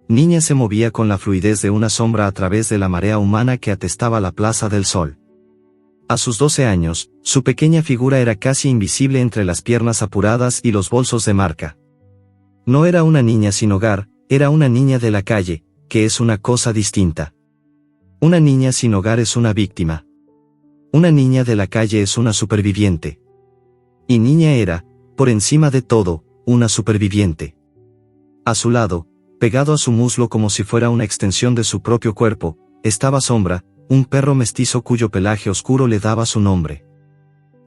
Niña se movía con la fluidez de una sombra a través de la marea humana que atestaba la Plaza del Sol. A sus 12 años, su pequeña figura era casi invisible entre las piernas apuradas y los bolsos de marca. No era una niña sin hogar, era una niña de la calle, que es una cosa distinta. Una niña sin hogar es una víctima. Una niña de la calle es una superviviente. Y Niña era, por encima de todo, una superviviente. A su lado, pegado a su muslo como si fuera una extensión de su propio cuerpo, estaba Sombra, un perro mestizo cuyo pelaje oscuro le daba su nombre.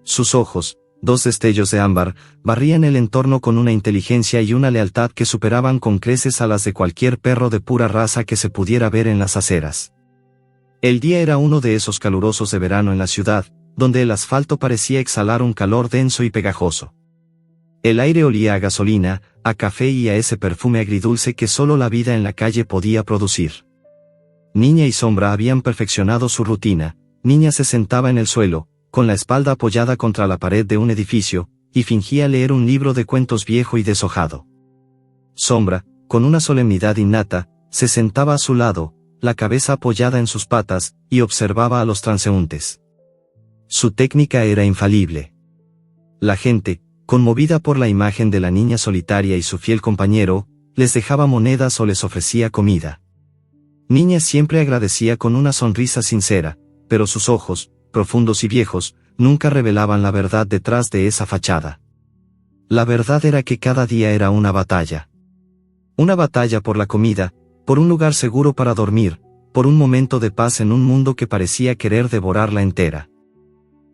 Sus ojos, 2 destellos de ámbar, barrían el entorno con una inteligencia y una lealtad que superaban con creces a las de cualquier perro de pura raza que se pudiera ver en las aceras. El día era uno de esos calurosos de verano en la ciudad, donde el asfalto parecía exhalar un calor denso y pegajoso. El aire olía a gasolina, a café y a ese perfume agridulce que solo la vida en la calle podía producir. Niña y Sombra habían perfeccionado su rutina. Niña se sentaba en el suelo, con la espalda apoyada contra la pared de un edificio, y fingía leer un libro de cuentos viejo y deshojado. Sombra, con una solemnidad innata, se sentaba a su lado, la cabeza apoyada en sus patas, y observaba a los transeúntes. Su técnica era infalible. La gente, conmovida por la imagen de la niña solitaria y su fiel compañero, les dejaba monedas o les ofrecía comida. Niña siempre agradecía con una sonrisa sincera, pero sus ojos, profundos y viejos, nunca revelaban la verdad detrás de esa fachada. La verdad era que cada día era una batalla. Una batalla por la comida, por un lugar seguro para dormir, por un momento de paz en un mundo que parecía querer devorarla entera.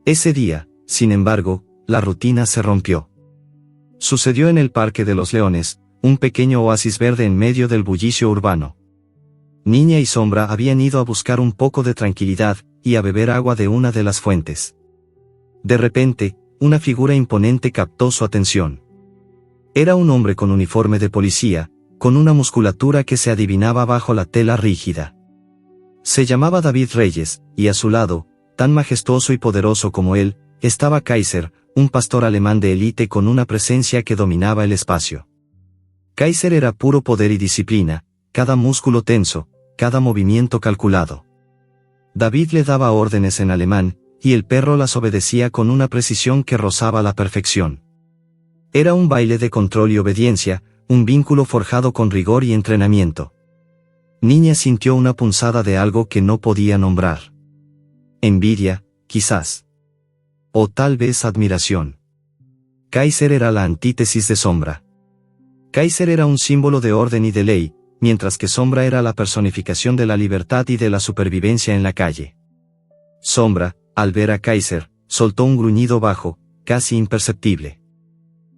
Ese día, sin embargo, la rutina se rompió. Sucedió en el Parque de los Leones, un pequeño oasis verde en medio del bullicio urbano. Niña y Sombra habían ido a buscar un poco de tranquilidad, y a beber agua de una de las fuentes. De repente, una figura imponente captó su atención. Era un hombre con uniforme de policía, con una musculatura que se adivinaba bajo la tela rígida. Se llamaba David Reyes, y a su lado, tan majestuoso y poderoso como él, estaba Kaiser, un pastor alemán de élite con una presencia que dominaba el espacio. Kaiser era puro poder y disciplina, cada músculo tenso, cada movimiento calculado. David le daba órdenes en alemán, y el perro las obedecía con una precisión que rozaba la perfección. Era un baile de control y obediencia, un vínculo forjado con rigor y entrenamiento. Niña sintió una punzada de algo que no podía nombrar. Envidia, quizás. O tal vez admiración. Kaiser era la antítesis de Sombra. Kaiser era un símbolo de orden y de ley, mientras que Sombra era la personificación de la libertad y de la supervivencia en la calle. Sombra, al ver a Kaiser, soltó un gruñido bajo, casi imperceptible.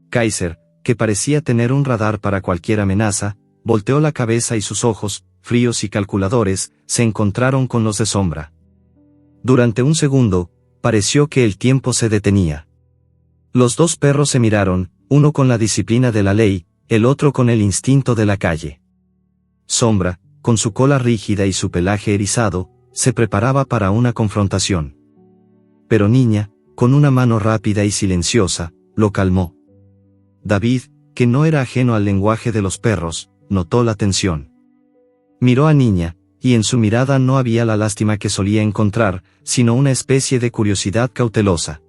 Kaiser, que parecía tener un radar para cualquier amenaza, volteó la cabeza y sus ojos, fríos y calculadores, se encontraron con los de Sombra. Durante un segundo, pareció que el tiempo se detenía. Los dos perros se miraron, uno con la disciplina de la ley, el otro con el instinto de la calle. Sombra, con su cola rígida y su pelaje erizado, se preparaba para una confrontación. Pero Niña, con una mano rápida y silenciosa, lo calmó. David, que no era ajeno al lenguaje de los perros, notó la tensión. Miró a Niña, y en su mirada no había la lástima que solía encontrar, sino una especie de curiosidad cautelosa.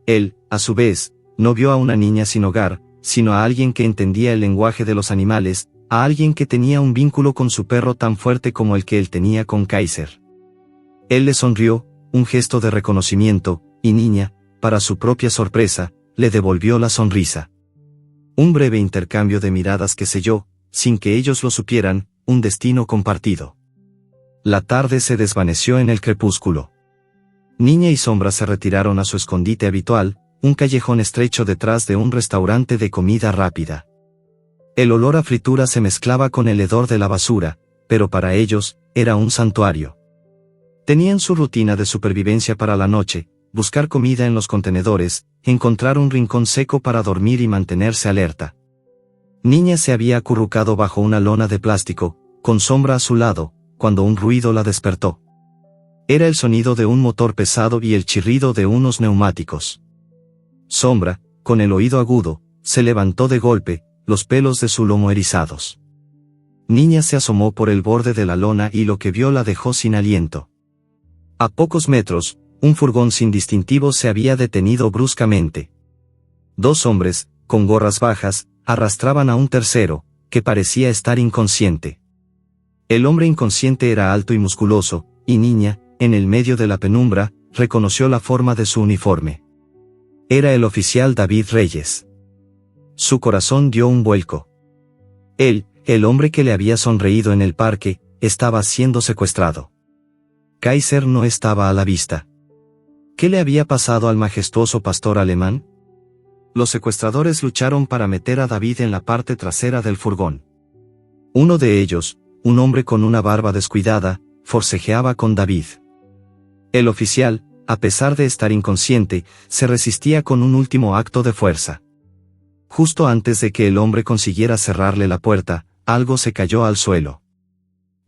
Él, a su vez, no vio a una niña sin hogar, sino a alguien que entendía el lenguaje de los animales, a alguien que tenía un vínculo con su perro tan fuerte como el que él tenía con Kaiser. Él le sonrió, un gesto de reconocimiento, y Niña, para su propia sorpresa, le devolvió la sonrisa. Un breve intercambio de miradas que selló, sin que ellos lo supieran, un destino compartido. La tarde se desvaneció en el crepúsculo. Niña y Sombra se retiraron a su escondite habitual, un callejón estrecho detrás de un restaurante de comida rápida. El olor a fritura se mezclaba con el hedor de la basura, pero para ellos, era un santuario. Tenían su rutina de supervivencia para la noche, buscar comida en los contenedores, encontrar un rincón seco para dormir y mantenerse alerta. Niña se había acurrucado bajo una lona de plástico, con Sombra a su lado, cuando un ruido la despertó. Era el sonido de un motor pesado y el chirrido de unos neumáticos. Sombra, con el oído agudo, se levantó de golpe, los pelos de su lomo erizados. Niña se asomó por el borde de la lona y lo que vio la dejó sin aliento. A pocos metros, un furgón sin distintivo se había detenido bruscamente. Dos hombres, con gorras bajas, arrastraban a un tercero, que parecía estar inconsciente. El hombre inconsciente era alto y musculoso, y Niña, en el medio de la penumbra, reconoció la forma de su uniforme. Era el oficial David Reyes. Su corazón dio un vuelco. Él, el hombre que le había sonreído en el parque, estaba siendo secuestrado. Kaiser no estaba a la vista. ¿Qué le había pasado al majestuoso pastor alemán? Los secuestradores lucharon para meter a David en la parte trasera del furgón. Uno de ellos, un hombre con una barba descuidada, forcejeaba con David. El oficial, a pesar de estar inconsciente, se resistía con un último acto de fuerza. Justo antes de que el hombre consiguiera cerrarle la puerta, algo se cayó al suelo.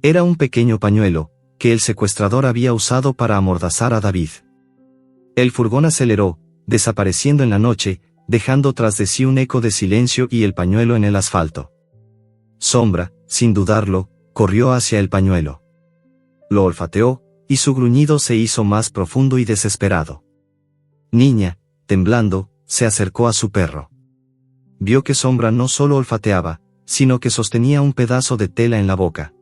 Era un pequeño pañuelo, que el secuestrador había usado para amordazar a David. El furgón aceleró, desapareciendo en la noche, dejando tras de sí un eco de silencio y el pañuelo en el asfalto. Sombra, sin dudarlo, corrió hacia el pañuelo. Lo olfateó, y su gruñido se hizo más profundo y desesperado. Niña, temblando, se acercó a su perro. Vio que Sombra no solo olfateaba, sino que sostenía un pedazo de tela en la boca.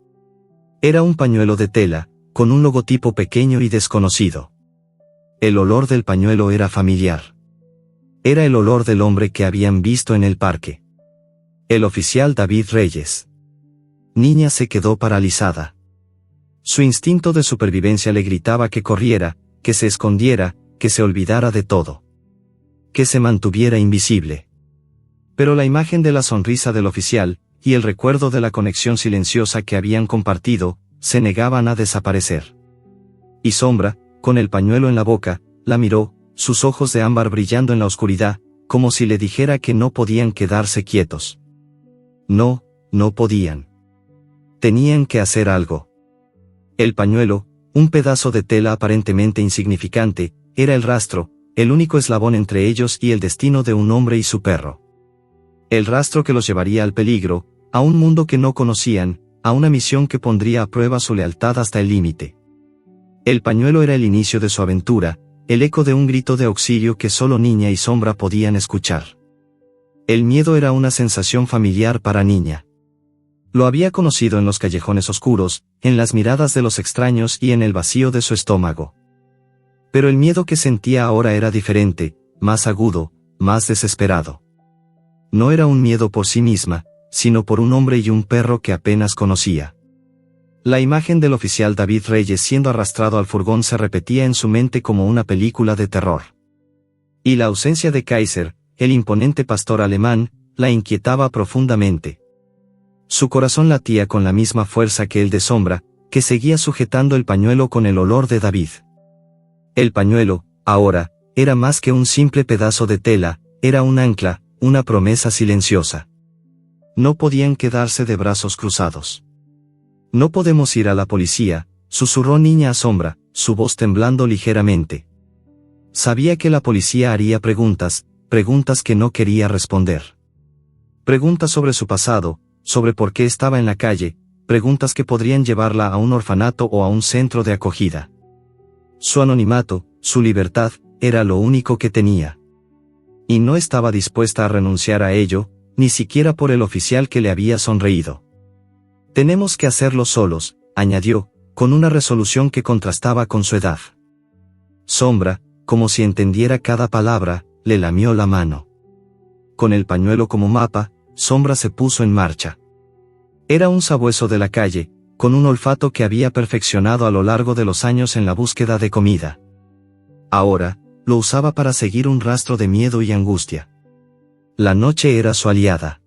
Era un pañuelo de tela, con un logotipo pequeño y desconocido. El olor del pañuelo era familiar. Era el olor del hombre que habían visto en el parque. El oficial David Reyes. Niña se quedó paralizada. Su instinto de supervivencia le gritaba que corriera, que se escondiera, que se olvidara de todo. Que se mantuviera invisible. Pero la imagen de la sonrisa del oficial, y el recuerdo de la conexión silenciosa que habían compartido, se negaban a desaparecer. Y Sombra, con el pañuelo en la boca, la miró, sus ojos de ámbar brillando en la oscuridad, como si le dijera que no podían quedarse quietos. No, no podían. Tenían que hacer algo. El pañuelo, un pedazo de tela aparentemente insignificante, era el rastro, el único eslabón entre ellos y el destino de un hombre y su perro. El rastro que los llevaría al peligro, a un mundo que no conocían, a una misión que pondría a prueba su lealtad hasta el límite. El pañuelo era el inicio de su aventura, el eco de un grito de auxilio que solo Niña y Sombra podían escuchar. El miedo era una sensación familiar para Niña. Lo había conocido en los callejones oscuros, en las miradas de los extraños y en el vacío de su estómago. Pero el miedo que sentía ahora era diferente, más agudo, más desesperado. No era un miedo por sí misma, sino por un hombre y un perro que apenas conocía. La imagen del oficial David Reyes siendo arrastrado al furgón se repetía en su mente como una película de terror. Y la ausencia de Kaiser, el imponente pastor alemán, la inquietaba profundamente. Su corazón latía con la misma fuerza que el de Sombra, que seguía sujetando el pañuelo con el olor de David. El pañuelo, ahora, era más que un simple pedazo de tela, era un ancla, una promesa silenciosa. No podían quedarse de brazos cruzados. No podemos ir a la policía, susurró Niña a Sombra, su voz temblando ligeramente. Sabía que la policía haría preguntas, preguntas que no quería responder. Preguntas sobre su pasado, sobre por qué estaba en la calle, preguntas que podrían llevarla a un orfanato o a un centro de acogida. Su anonimato, su libertad, era lo único que tenía. Y no estaba dispuesta a renunciar a ello, ni siquiera por el oficial que le había sonreído. Tenemos que hacerlo solos, añadió, con una resolución que contrastaba con su edad. Sombra, como si entendiera cada palabra, le lamió la mano. Con el pañuelo como mapa, Sombra se puso en marcha. Era un sabueso de la calle, con un olfato que había perfeccionado a lo largo de los años en la búsqueda de comida. Ahora, lo usaba para seguir un rastro de miedo y angustia. La noche era su aliada.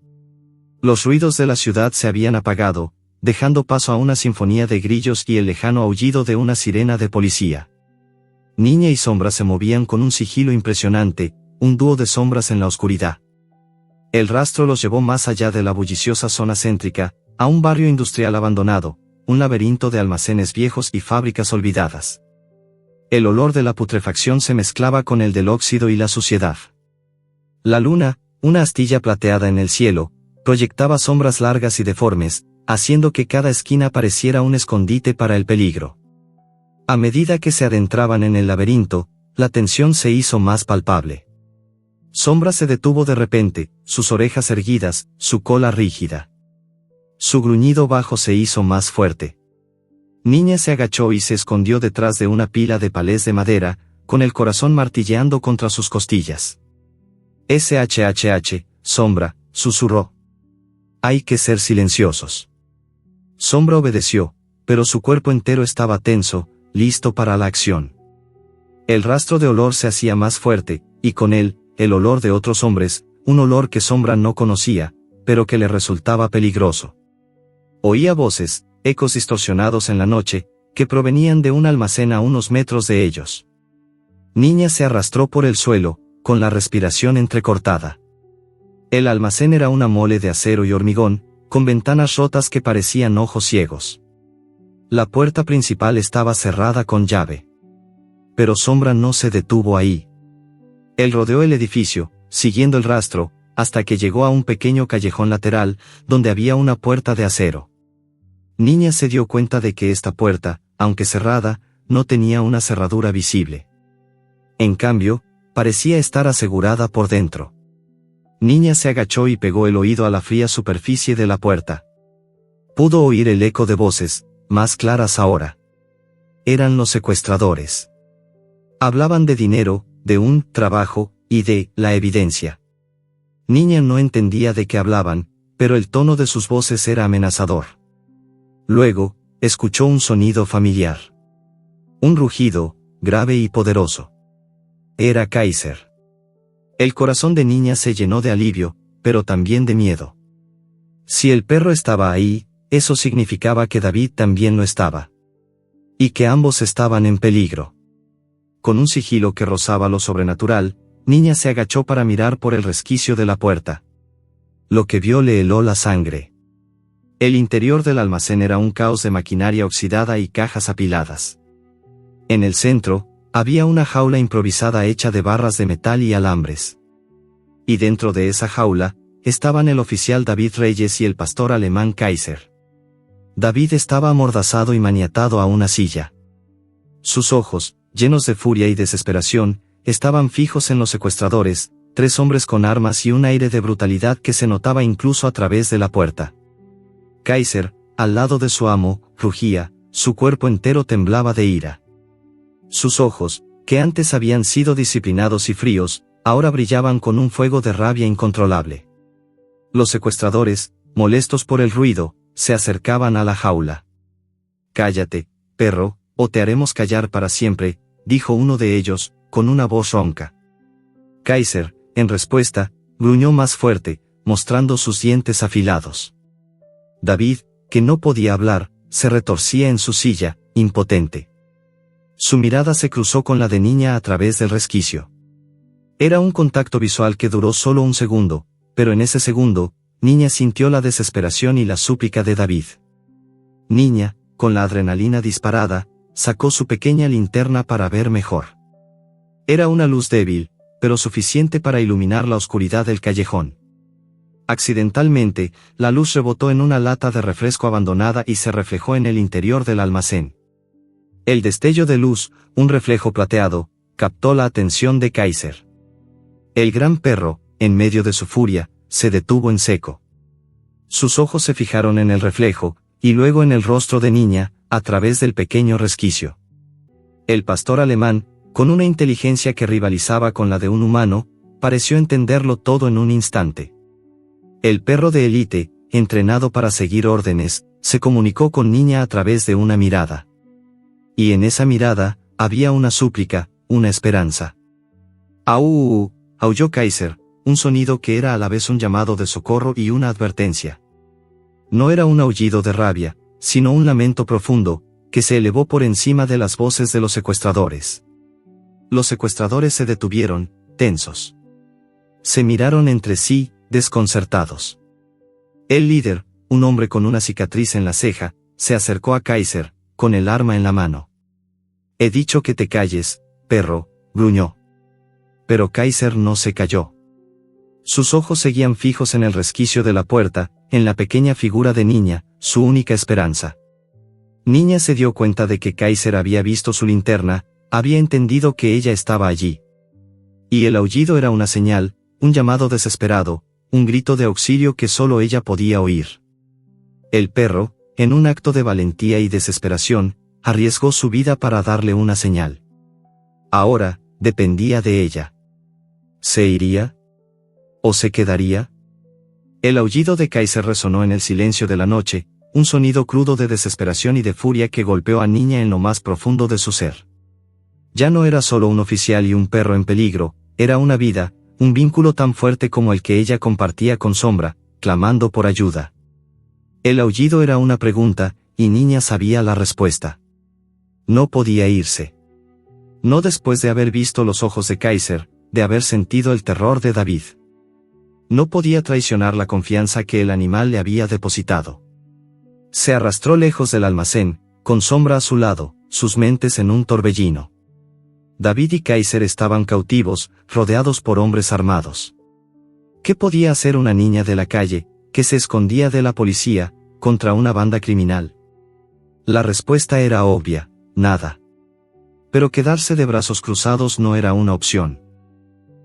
Los ruidos de la ciudad se habían apagado, dejando paso a una sinfonía de grillos y el lejano aullido de una sirena de policía. Niña y Sombra se movían con un sigilo impresionante, un dúo de sombras en la oscuridad. El rastro los llevó más allá de la bulliciosa zona céntrica, a un barrio industrial abandonado, un laberinto de almacenes viejos y fábricas olvidadas. El olor de la putrefacción se mezclaba con el del óxido y la suciedad. La luna, una astilla plateada en el cielo, proyectaba sombras largas y deformes, haciendo que cada esquina pareciera un escondite para el peligro. A medida que se adentraban en el laberinto, la tensión se hizo más palpable. Sombra se detuvo de repente, sus orejas erguidas, su cola rígida. Su gruñido bajo se hizo más fuerte. Niña se agachó y se escondió detrás de una pila de palés de madera, con el corazón martilleando contra sus costillas. SHHH, Sombra, susurró. Hay que ser silenciosos. Sombra obedeció, pero su cuerpo entero estaba tenso, listo para la acción. El rastro de olor se hacía más fuerte, y con él, el olor de otros hombres, un olor que Sombra no conocía, pero que le resultaba peligroso. Oía voces, ecos distorsionados en la noche, que provenían de un almacén a unos metros de ellos. Niña se arrastró por el suelo, con la respiración entrecortada. El almacén era una mole de acero y hormigón, con ventanas rotas que parecían ojos ciegos. La puerta principal estaba cerrada con llave. Pero Sombra no se detuvo ahí. Él rodeó el edificio, siguiendo el rastro, hasta que llegó a un pequeño callejón lateral, donde había una puerta de acero. Niña se dio cuenta de que esta puerta, aunque cerrada, no tenía una cerradura visible. En cambio, parecía estar asegurada por dentro. Niña se agachó y pegó el oído a la fría superficie de la puerta. Pudo oír el eco de voces, más claras ahora. Eran los secuestradores. Hablaban de dinero, de un trabajo, y de la evidencia. Niña no entendía de qué hablaban, pero el tono de sus voces era amenazador. Luego, escuchó un sonido familiar. Un rugido, grave y poderoso. Era Kaiser. El corazón de Niña se llenó de alivio, pero también de miedo. Si el perro estaba ahí, eso significaba que David también lo estaba. Y que ambos estaban en peligro. Con un sigilo que rozaba lo sobrenatural, Niña se agachó para mirar por el resquicio de la puerta. Lo que vio le heló la sangre. El interior del almacén era un caos de maquinaria oxidada y cajas apiladas. En el centro, había una jaula improvisada hecha de barras de metal y alambres. Y dentro de esa jaula, estaban el oficial David Reyes y el pastor alemán Kaiser. David estaba amordazado y maniatado a una silla. Sus ojos, llenos de furia y desesperación, estaban fijos en los secuestradores, 3 hombres con armas y un aire de brutalidad que se notaba incluso a través de la puerta. Kaiser, al lado de su amo, rugía, su cuerpo entero temblaba de ira. Sus ojos, que antes habían sido disciplinados y fríos, ahora brillaban con un fuego de rabia incontrolable. Los secuestradores, molestos por el ruido, se acercaban a la jaula. «Cállate, perro, o te haremos callar para siempre», dijo uno de ellos, con una voz ronca. Kaiser, en respuesta, gruñó más fuerte, mostrando sus dientes afilados. David, que no podía hablar, se retorcía en su silla, impotente. Su mirada se cruzó con la de Niña a través del resquicio. Era un contacto visual que duró solo un segundo, pero en ese segundo, Niña sintió la desesperación y la súplica de David. Niña, con la adrenalina disparada, sacó su pequeña linterna para ver mejor. Era una luz débil, pero suficiente para iluminar la oscuridad del callejón. Accidentalmente, la luz rebotó en una lata de refresco abandonada y se reflejó en el interior del almacén. El destello de luz, un reflejo plateado, captó la atención de Kaiser. El gran perro, en medio de su furia, se detuvo en seco. Sus ojos se fijaron en el reflejo, y luego en el rostro de Niña, a través del pequeño resquicio. El pastor alemán, con una inteligencia que rivalizaba con la de un humano, pareció entenderlo todo en un instante. El perro de élite, entrenado para seguir órdenes, se comunicó con Niña a través de una mirada. Y en esa mirada, había una súplica, una esperanza. «Au», aulló Kaiser, un sonido que era a la vez un llamado de socorro y una advertencia. No era un aullido de rabia, sino un lamento profundo, que se elevó por encima de las voces de los secuestradores. Los secuestradores se detuvieron, tensos. Se miraron entre sí, desconcertados. El líder, un hombre con una cicatriz en la ceja, se acercó a Kaiser, con el arma en la mano. «He dicho que te calles, perro», gruñó. Pero Kaiser no se calló. Sus ojos seguían fijos en el resquicio de la puerta, en la pequeña figura de Niña, su única esperanza. Niña se dio cuenta de que Kaiser había visto su linterna, había entendido que ella estaba allí. Y el aullido era una señal, un llamado desesperado, un grito de auxilio que solo ella podía oír. El perro, en un acto de valentía y desesperación, arriesgó su vida para darle una señal. Ahora, dependía de ella. ¿Se iría? ¿O se quedaría? El aullido de Kaiser resonó en el silencio de la noche, un sonido crudo de desesperación y de furia que golpeó a Niña en lo más profundo de su ser. Ya no era solo un oficial y un perro en peligro, era una vida, un vínculo tan fuerte como el que ella compartía con Sombra, clamando por ayuda. El aullido era una pregunta, y Niña sabía la respuesta. No podía irse. No después de haber visto los ojos de Kaiser, de haber sentido el terror de David. No podía traicionar la confianza que el animal le había depositado. Se arrastró lejos del almacén, con Sombra a su lado, sus mentes en un torbellino. David y Kaiser estaban cautivos, rodeados por hombres armados. ¿Qué podía hacer una niña de la calle, que se escondía de la policía, contra una banda criminal? La respuesta era obvia, nada. Pero quedarse de brazos cruzados no era una opción.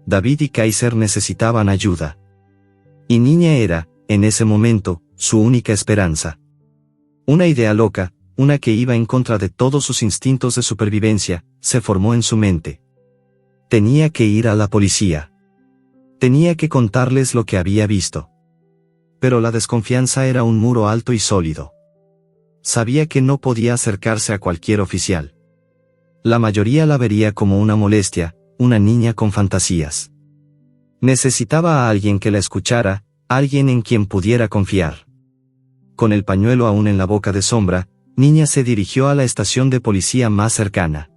David y Kaiser necesitaban ayuda. Y Niña era, en ese momento, su única esperanza. Una idea loca, una que iba en contra de todos sus instintos de supervivencia, se formó en su mente. Tenía que ir a la policía. Tenía que contarles lo que había visto. Pero la desconfianza era un muro alto y sólido. Sabía que no podía acercarse a cualquier oficial. La mayoría la vería como una molestia, una niña con fantasías. Necesitaba a alguien que la escuchara, alguien en quien pudiera confiar. Con el pañuelo aún en la boca de Sombra, Niña se dirigió a la estación de policía más cercana.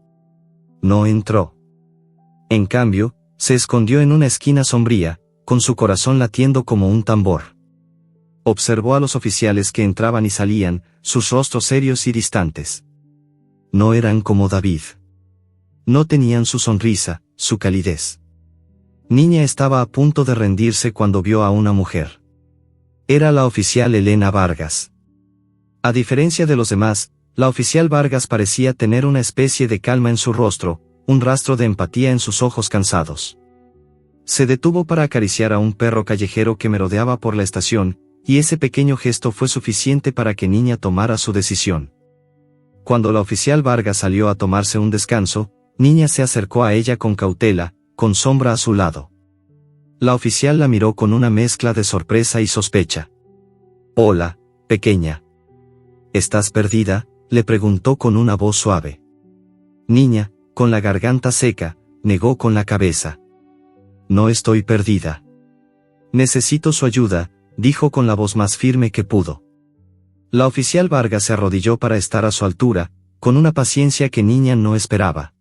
No entró. En cambio, se escondió en una esquina sombría, con su corazón latiendo como un tambor. Observó a los oficiales que entraban y salían, sus rostros serios y distantes. No eran como David. No tenían su sonrisa, su calidez. Niña estaba a punto de rendirse cuando vio a una mujer. Era la oficial Elena Vargas. A diferencia de los demás, la oficial Vargas parecía tener una especie de calma en su rostro, un rastro de empatía en sus ojos cansados. Se detuvo para acariciar a un perro callejero que merodeaba por la estación, y ese pequeño gesto fue suficiente para que Niña tomara su decisión. Cuando la oficial Vargas salió a tomarse un descanso, Niña se acercó a ella con cautela, con Sombra a su lado. La oficial la miró con una mezcla de sorpresa y sospecha. «Hola, pequeña. ¿Estás perdida?», le preguntó con una voz suave. Niña, con la garganta seca, negó con la cabeza. «No estoy perdida. Necesito su ayuda», dijo con la voz más firme que pudo. La oficial Vargas se arrodilló para estar a su altura, con una paciencia que Niña no esperaba.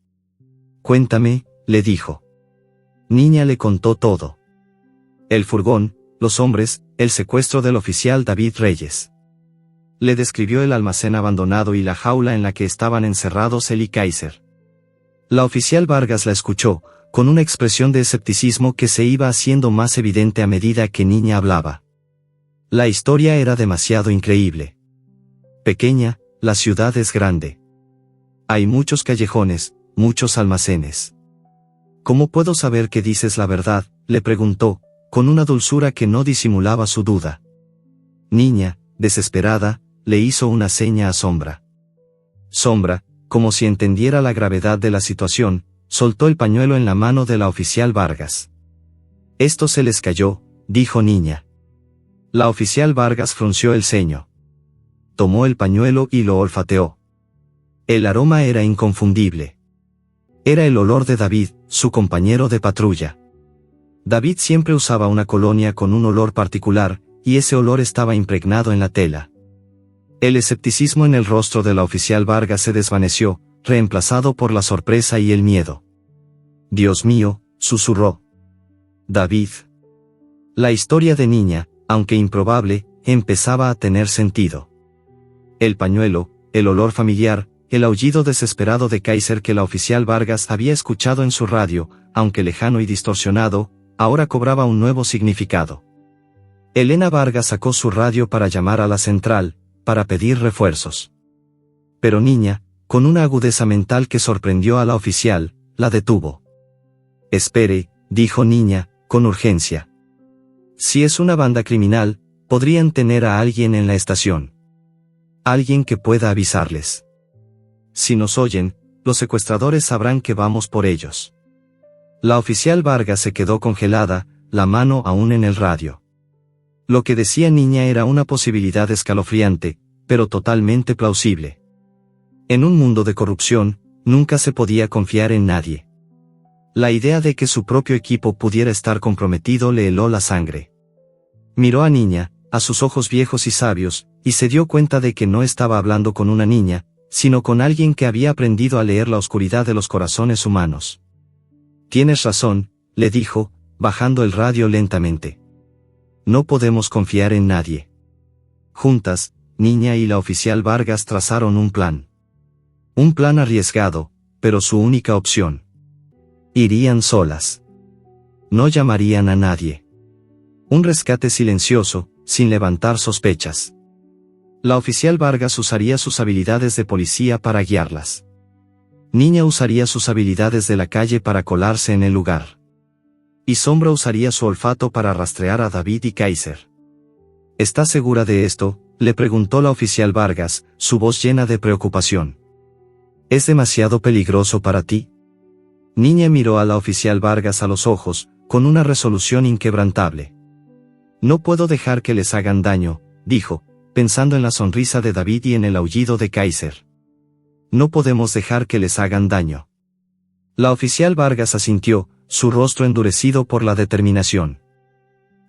«Cuéntame», le dijo. Niña le contó todo. El furgón, los hombres, el secuestro del oficial David Reyes. Le describió el almacén abandonado y la jaula en la que estaban encerrados él y Kaiser. La oficial Vargas la escuchó, con una expresión de escepticismo que se iba haciendo más evidente a medida que Niña hablaba. La historia era demasiado increíble. «Pequeña, la ciudad es grande. Hay muchos callejones, muchos almacenes. ¿Cómo puedo saber que dices la verdad?», le preguntó, con una dulzura que no disimulaba su duda. Niña, desesperada, le hizo una seña a Sombra. Sombra, como si entendiera la gravedad de la situación, soltó el pañuelo en la mano de la oficial Vargas. «Esto se les cayó», dijo Niña. La oficial Vargas frunció el ceño. Tomó el pañuelo y lo olfateó. El aroma era inconfundible. Era el olor de David, su compañero de patrulla. David siempre usaba una colonia con un olor particular, y ese olor estaba impregnado en la tela. El escepticismo en el rostro de la oficial Vargas se desvaneció, reemplazado por la sorpresa y el miedo. «Dios mío», susurró. «David». La historia de Niña, aunque improbable, empezaba a tener sentido. El pañuelo, el olor familiar, el aullido desesperado de Kaiser que la oficial Vargas había escuchado en su radio, aunque lejano y distorsionado, ahora cobraba un nuevo significado. Elena Vargas sacó su radio para llamar a la central, para pedir refuerzos. Pero Niña, con una agudeza mental que sorprendió a la oficial, la detuvo. «Espere», dijo Niña, con urgencia. «Si es una banda criminal, podrían tener a alguien en la estación. Alguien que pueda avisarles. Si nos oyen, los secuestradores sabrán que vamos por ellos». La oficial Vargas se quedó congelada, la mano aún en el radio. Lo que decía Niña era una posibilidad escalofriante, pero totalmente plausible. En un mundo de corrupción, nunca se podía confiar en nadie. La idea de que su propio equipo pudiera estar comprometido le heló la sangre. Miró a Niña, a sus ojos viejos y sabios, y se dio cuenta de que no estaba hablando con una niña, sino con alguien que había aprendido a leer la oscuridad de los corazones humanos. «Tienes razón», le dijo, bajando el radio lentamente. «No podemos confiar en nadie». Juntas, Niña y la oficial Vargas trazaron un plan. Un plan arriesgado, pero su única opción. Irían solas. No llamarían a nadie. Un rescate silencioso, sin levantar sospechas. La oficial Vargas usaría sus habilidades de policía para guiarlas. Niña usaría sus habilidades de la calle para colarse en el lugar. Y Sombra usaría su olfato para rastrear a David y Kaiser. «¿Estás segura de esto?», le preguntó la oficial Vargas, su voz llena de preocupación. «¿Es demasiado peligroso para ti?». Niña miró a la oficial Vargas a los ojos, con una resolución inquebrantable. «No puedo dejar que les hagan daño», dijo, pensando en la sonrisa de David y en el aullido de Kaiser. «No podemos dejar que les hagan daño». La oficial Vargas asintió, su rostro endurecido por la determinación.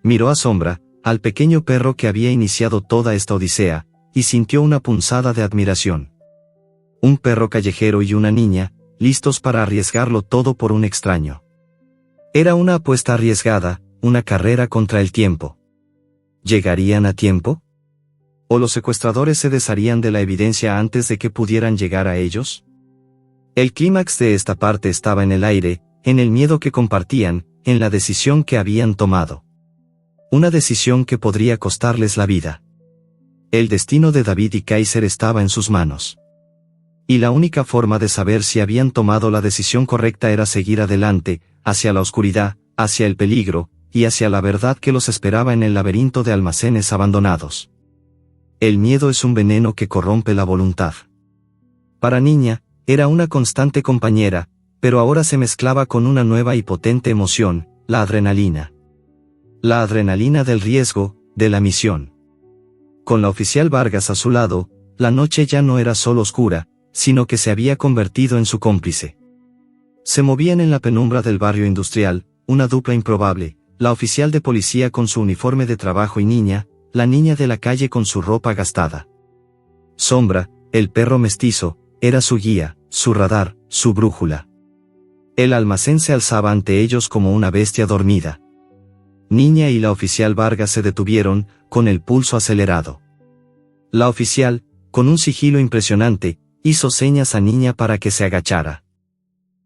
Miró a Sombra, al pequeño perro que había iniciado toda esta odisea, y sintió una punzada de admiración. Un perro callejero y una niña, listos para arriesgarlo todo por un extraño. Era una apuesta arriesgada, una carrera contra el tiempo. ¿Llegarían a tiempo? ¿O los secuestradores se desharían de la evidencia antes de que pudieran llegar a ellos? El clímax de esta parte estaba en el aire, en el miedo que compartían, en la decisión que habían tomado. Una decisión que podría costarles la vida. El destino de David y Kaiser estaba en sus manos. Y la única forma de saber si habían tomado la decisión correcta era seguir adelante, hacia la oscuridad, hacia el peligro, y hacia la verdad que los esperaba en el laberinto de almacenes abandonados. El miedo es un veneno que corrompe la voluntad. Para Niña, era una constante compañera, pero ahora se mezclaba con una nueva y potente emoción, la adrenalina. La adrenalina del riesgo, de la misión. Con la oficial Vargas a su lado, la noche ya no era solo oscura, sino que se había convertido en su cómplice. Se movían en la penumbra del barrio industrial, una dupla improbable, la oficial de policía con su uniforme de trabajo y Niña, la niña de la calle con su ropa gastada. Sombra, el perro mestizo, era su guía, su radar, su brújula. El almacén se alzaba ante ellos como una bestia dormida. Niña y la oficial Vargas se detuvieron, con el pulso acelerado. La oficial, con un sigilo impresionante, hizo señas a Niña para que se agachara.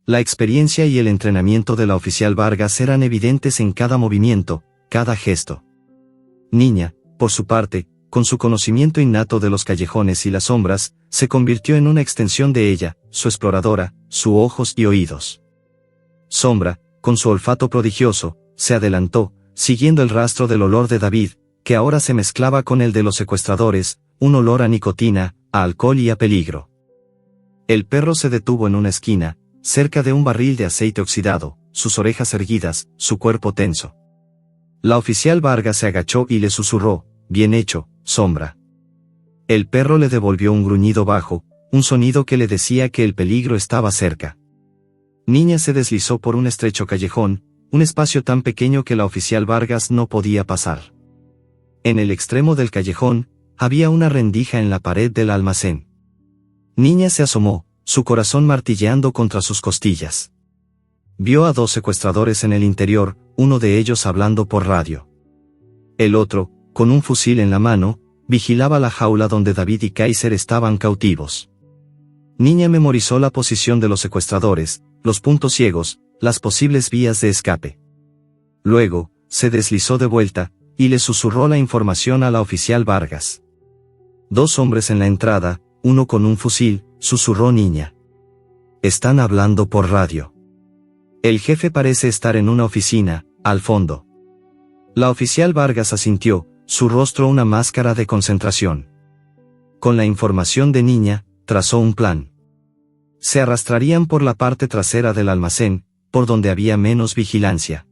La experiencia y el entrenamiento de la oficial Vargas eran evidentes en cada movimiento, cada gesto. Niña, por su parte, con su conocimiento innato de los callejones y las sombras, se convirtió en una extensión de ella, su exploradora, sus ojos y oídos. Sombra, con su olfato prodigioso, se adelantó, siguiendo el rastro del olor de David, que ahora se mezclaba con el de los secuestradores, un olor a nicotina, a alcohol y a peligro. El perro se detuvo en una esquina, cerca de un barril de aceite oxidado, sus orejas erguidas, su cuerpo tenso. La oficial Vargas se agachó y le susurró: «Bien hecho, Sombra». El perro le devolvió un gruñido bajo, un sonido que le decía que el peligro estaba cerca. Niña se deslizó por un estrecho callejón, un espacio tan pequeño que la oficial Vargas no podía pasar. En el extremo del callejón, había una rendija en la pared del almacén. Niña se asomó, su corazón martilleando contra sus costillas. Vio a 2 secuestradores en el interior, uno de ellos hablando por radio. El otro, con un fusil en la mano, vigilaba la jaula donde David y Kaiser estaban cautivos. Niña memorizó la posición de los secuestradores, los puntos ciegos, las posibles vías de escape. Luego, se deslizó de vuelta, y le susurró la información a la oficial Vargas. Dos hombres en la entrada, uno con un fusil, susurró Niña. Están hablando por radio. El jefe parece estar en una oficina, al fondo. La oficial Vargas asintió, su rostro una máscara de concentración. Con la información de Niña, trazó un plan. Se arrastrarían por la parte trasera del almacén, por donde había menos vigilancia.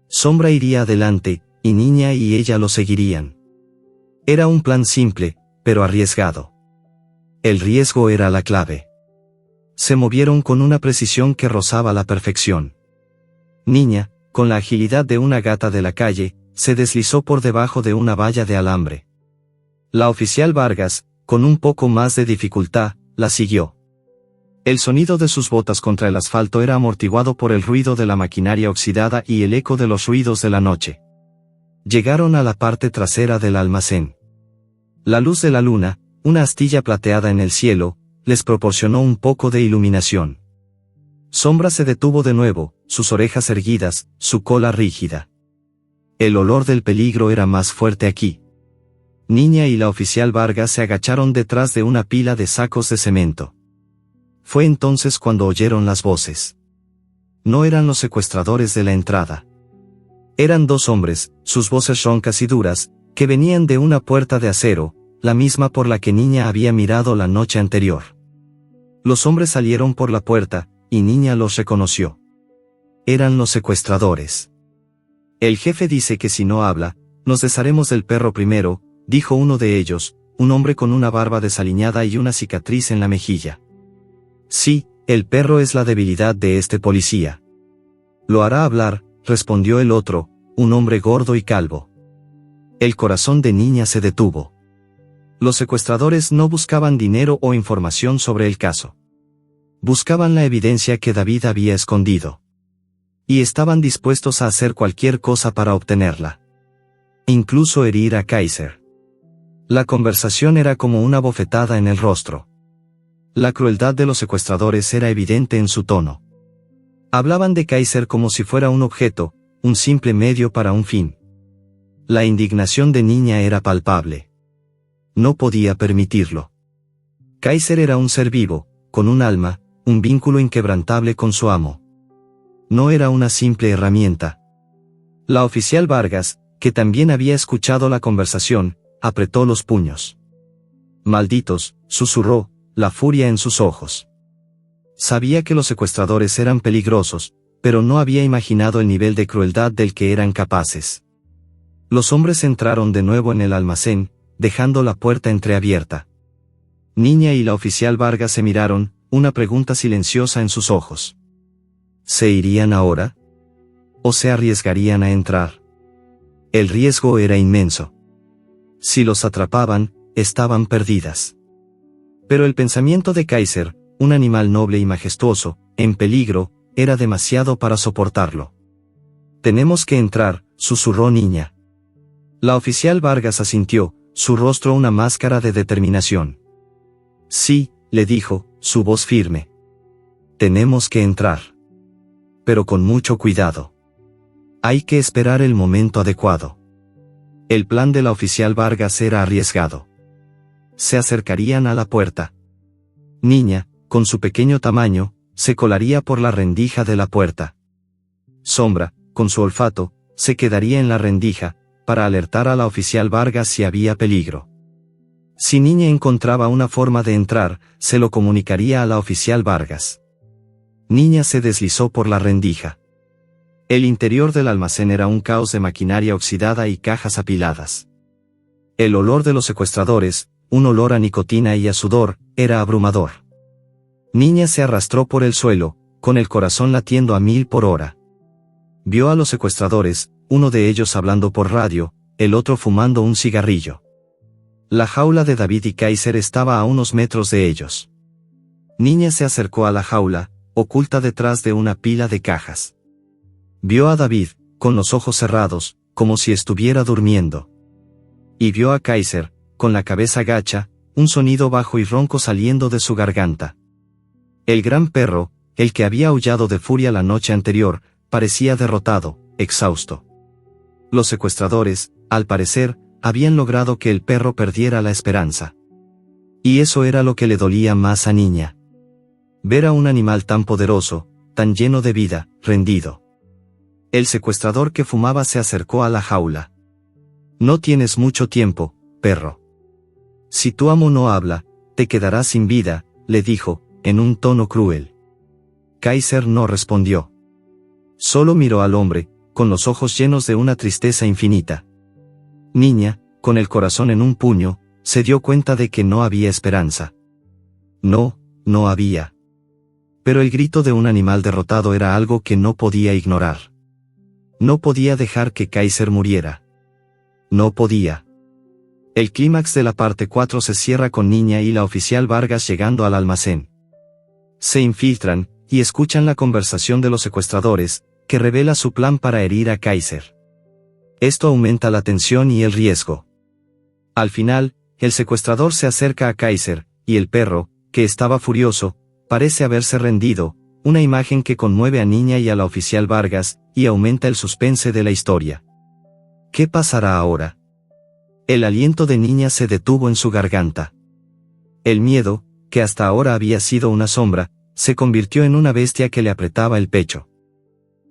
Sombra iría adelante, y Niña y ella lo seguirían. Era un plan simple, pero arriesgado. El riesgo era la clave. Se movieron con una precisión que rozaba la perfección. Niña, con la agilidad de una gata de la calle, se deslizó por debajo de una valla de alambre. La oficial Vargas, con un poco más de dificultad, la siguió. El sonido de sus botas contra el asfalto era amortiguado por el ruido de la maquinaria oxidada y el eco de los ruidos de la noche. Llegaron a la parte trasera del almacén. La luz de la luna, una astilla plateada en el cielo, les proporcionó un poco de iluminación. Sombra se detuvo de nuevo, sus orejas erguidas, su cola rígida. El olor del peligro era más fuerte aquí. Niña y la oficial Vargas se agacharon detrás de una pila de sacos de cemento. Fue entonces cuando oyeron las voces. No eran los secuestradores de la entrada. Eran dos hombres, sus voces roncas y duras, que venían de una puerta de acero, la misma por la que Niña había mirado la noche anterior. Los hombres salieron por la puerta, y Niña los reconoció. Eran los secuestradores. El jefe dice que si no habla, nos desharemos del perro primero, dijo uno de ellos, un hombre con una barba desaliñada y una cicatriz en la mejilla. Sí, el perro es la debilidad de este policía. Lo hará hablar, respondió el otro, un hombre gordo y calvo. El corazón de Niña se detuvo. Los secuestradores no buscaban dinero o información sobre el caso. Buscaban la evidencia que David había escondido. Y estaban dispuestos a hacer cualquier cosa para obtenerla. Incluso herir a Kaiser. La conversación era como una bofetada en el rostro. La crueldad de los secuestradores era evidente en su tono. Hablaban de Kaiser como si fuera un objeto, un simple medio para un fin. La indignación de Niña era palpable. No podía permitirlo. Kaiser era un ser vivo, con un alma, un vínculo inquebrantable con su amo. No era una simple herramienta. La oficial Vargas, que también había escuchado la conversación, apretó los puños. Malditos, susurró, la furia en sus ojos. Sabía que los secuestradores eran peligrosos, pero no había imaginado el nivel de crueldad del que eran capaces. Los hombres entraron de nuevo en el almacén, dejando la puerta entreabierta. Niña y la oficial Vargas se miraron, una pregunta silenciosa en sus ojos. ¿Se irían ahora? ¿O se arriesgarían a entrar? El riesgo era inmenso. Si los atrapaban, estaban perdidas. Pero el pensamiento de Kaiser, un animal noble y majestuoso, en peligro, era demasiado para soportarlo. Tenemos que entrar, susurró Niña. La oficial Vargas asintió, su rostro una máscara de determinación. Sí, le dijo, su voz firme. Tenemos que entrar. Pero con mucho cuidado. Hay que esperar el momento adecuado. El plan de la oficial Vargas era arriesgado. Se acercarían a la puerta. Niña, con su pequeño tamaño, se colaría por la rendija de la puerta. Sombra, con su olfato, se quedaría en la rendija, para alertar a la oficial Vargas si había peligro. Si Niña encontraba una forma de entrar, se lo comunicaría a la oficial Vargas. Niña se deslizó por la rendija. El interior del almacén era un caos de maquinaria oxidada y cajas apiladas. El olor de los secuestradores, un olor a nicotina y a sudor, era abrumador. Niña se arrastró por el suelo, con el corazón latiendo a 1000 por hora. Vio a los secuestradores, uno de ellos hablando por radio, el otro fumando un cigarrillo. La jaula de David y Kaiser estaba a unos metros de ellos. Niña se acercó a la jaula, oculta detrás de una pila de cajas. Vio a David, con los ojos cerrados, como si estuviera durmiendo. Y vio a Kaiser, con la cabeza gacha, un sonido bajo y ronco saliendo de su garganta. El gran perro, el que había aullado de furia la noche anterior, parecía derrotado, exhausto. Los secuestradores, al parecer, habían logrado que el perro perdiera la esperanza. Y eso era lo que le dolía más a Niña. Ver a un animal tan poderoso, tan lleno de vida, rendido. El secuestrador que fumaba se acercó a la jaula. No tienes mucho tiempo, perro. Si tu amo no habla, te quedarás sin vida, le dijo, en un tono cruel. Kaiser no respondió. Solo miró al hombre, con los ojos llenos de una tristeza infinita. Niña, con el corazón en un puño, se dio cuenta de que no había esperanza. No, no había. Pero el grito de un animal derrotado era algo que no podía ignorar. No podía dejar que Kaiser muriera. No podía. El clímax de la parte 4 se cierra con Niña y la oficial Vargas llegando al almacén. Se infiltran, y escuchan la conversación de los secuestradores, que revela su plan para herir a Kaiser. Esto aumenta la tensión y el riesgo. Al final, el secuestrador se acerca a Kaiser, y el perro, que estaba furioso, parece haberse rendido, una imagen que conmueve a Niña y a la oficial Vargas, y aumenta el suspense de la historia. ¿Qué pasará ahora? El aliento de Niña se detuvo en su garganta. El miedo, que hasta ahora había sido una sombra, se convirtió en una bestia que le apretaba el pecho.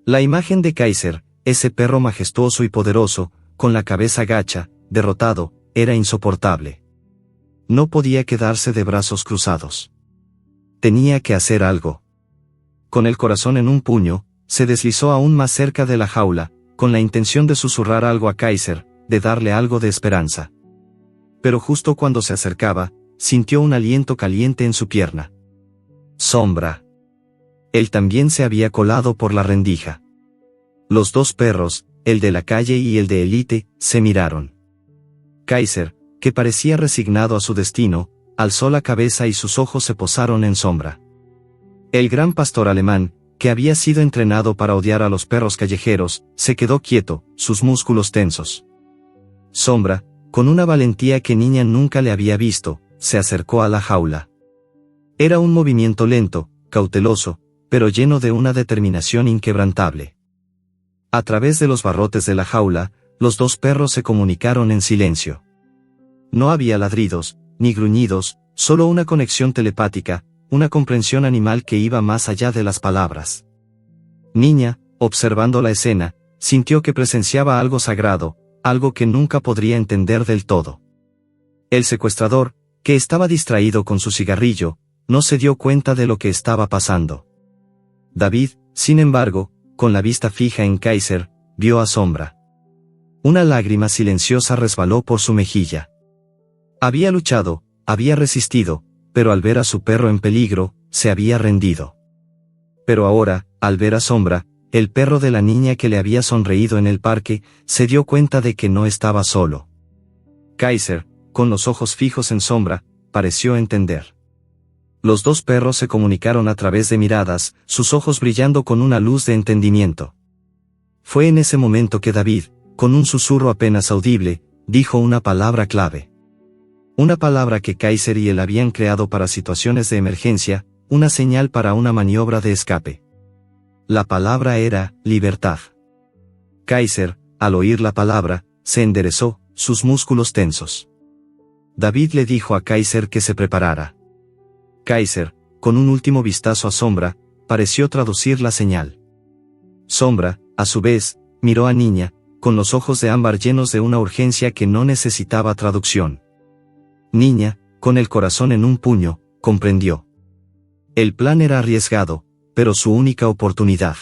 La imagen de Kaiser, ese perro majestuoso y poderoso, con la cabeza gacha, derrotado, era insoportable. No podía quedarse de brazos cruzados. Tenía que hacer algo. Con el corazón en un puño, se deslizó aún más cerca de la jaula, con la intención de susurrar algo a Kaiser, de darle algo de esperanza. Pero justo cuando se acercaba, sintió un aliento caliente en su pierna. Sombra. Él también se había colado por la rendija. Los dos perros, el de la calle y el de élite, se miraron. Kaiser, que parecía resignado a su destino, alzó la cabeza y sus ojos se posaron en Sombra. El gran pastor alemán, que había sido entrenado para odiar a los perros callejeros, se quedó quieto, sus músculos tensos. Sombra, con una valentía que Niña nunca le había visto, se acercó a la jaula. Era un movimiento lento, cauteloso, pero lleno de una determinación inquebrantable. A través de los barrotes de la jaula, los dos perros se comunicaron en silencio. No había ladridos, ni gruñidos, solo una conexión telepática, una comprensión animal que iba más allá de las palabras. Niña, observando la escena, sintió que presenciaba algo sagrado, algo que nunca podría entender del todo. El secuestrador, que estaba distraído con su cigarrillo, no se dio cuenta de lo que estaba pasando. David, sin embargo, con la vista fija en Kaiser, vio a Sombra. Una lágrima silenciosa resbaló por su mejilla. Había luchado, había resistido, pero al ver a su perro en peligro, se había rendido. Pero ahora, al ver a Sombra, el perro de la niña que le había sonreído en el parque, se dio cuenta de que no estaba solo. Kaiser, con los ojos fijos en Sombra, pareció entender. Los dos perros se comunicaron a través de miradas, sus ojos brillando con una luz de entendimiento. Fue en ese momento que David, con un susurro apenas audible, dijo una palabra clave. Una palabra que Kaiser y él habían creado para situaciones de emergencia, una señal para una maniobra de escape. La palabra era, libertad. Kaiser, al oír la palabra, se enderezó, sus músculos tensos. David le dijo a Kaiser que se preparara. Kaiser, con un último vistazo a Sombra, pareció traducir la señal. Sombra, a su vez, miró a Niña, con los ojos de ámbar llenos de una urgencia que no necesitaba traducción. Niña, con el corazón en un puño, comprendió. El plan era arriesgado, pero su única oportunidad.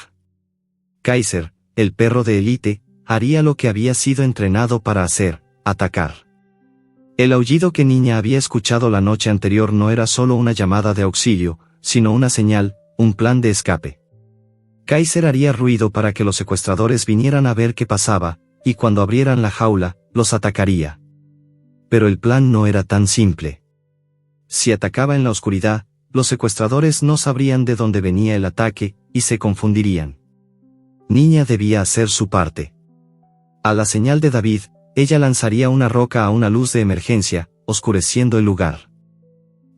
Kaiser, el perro de élite, haría lo que había sido entrenado para hacer, atacar. El aullido que Niña había escuchado la noche anterior no era solo una llamada de auxilio, sino una señal, un plan de escape. Kaiser haría ruido para que los secuestradores vinieran a ver qué pasaba, y cuando abrieran la jaula, los atacaría. Pero el plan no era tan simple. Si atacaba en la oscuridad, los secuestradores no sabrían de dónde venía el ataque, y se confundirían. Niña debía hacer su parte. A la señal de David, ella lanzaría una roca a una luz de emergencia, oscureciendo el lugar.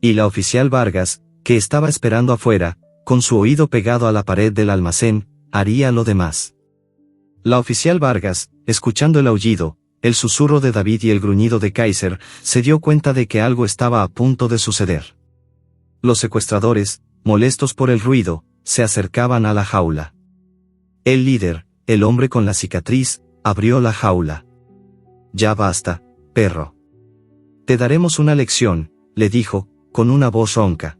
Y la oficial Vargas, que estaba esperando afuera, con su oído pegado a la pared del almacén, haría lo demás. La oficial Vargas, escuchando el aullido, el susurro de David y el gruñido de Kaiser, se dio cuenta de que algo estaba a punto de suceder. Los secuestradores, molestos por el ruido, se acercaban a la jaula. El líder, el hombre con la cicatriz, abrió la jaula. «Ya basta, perro. Te daremos una lección», le dijo, con una voz ronca.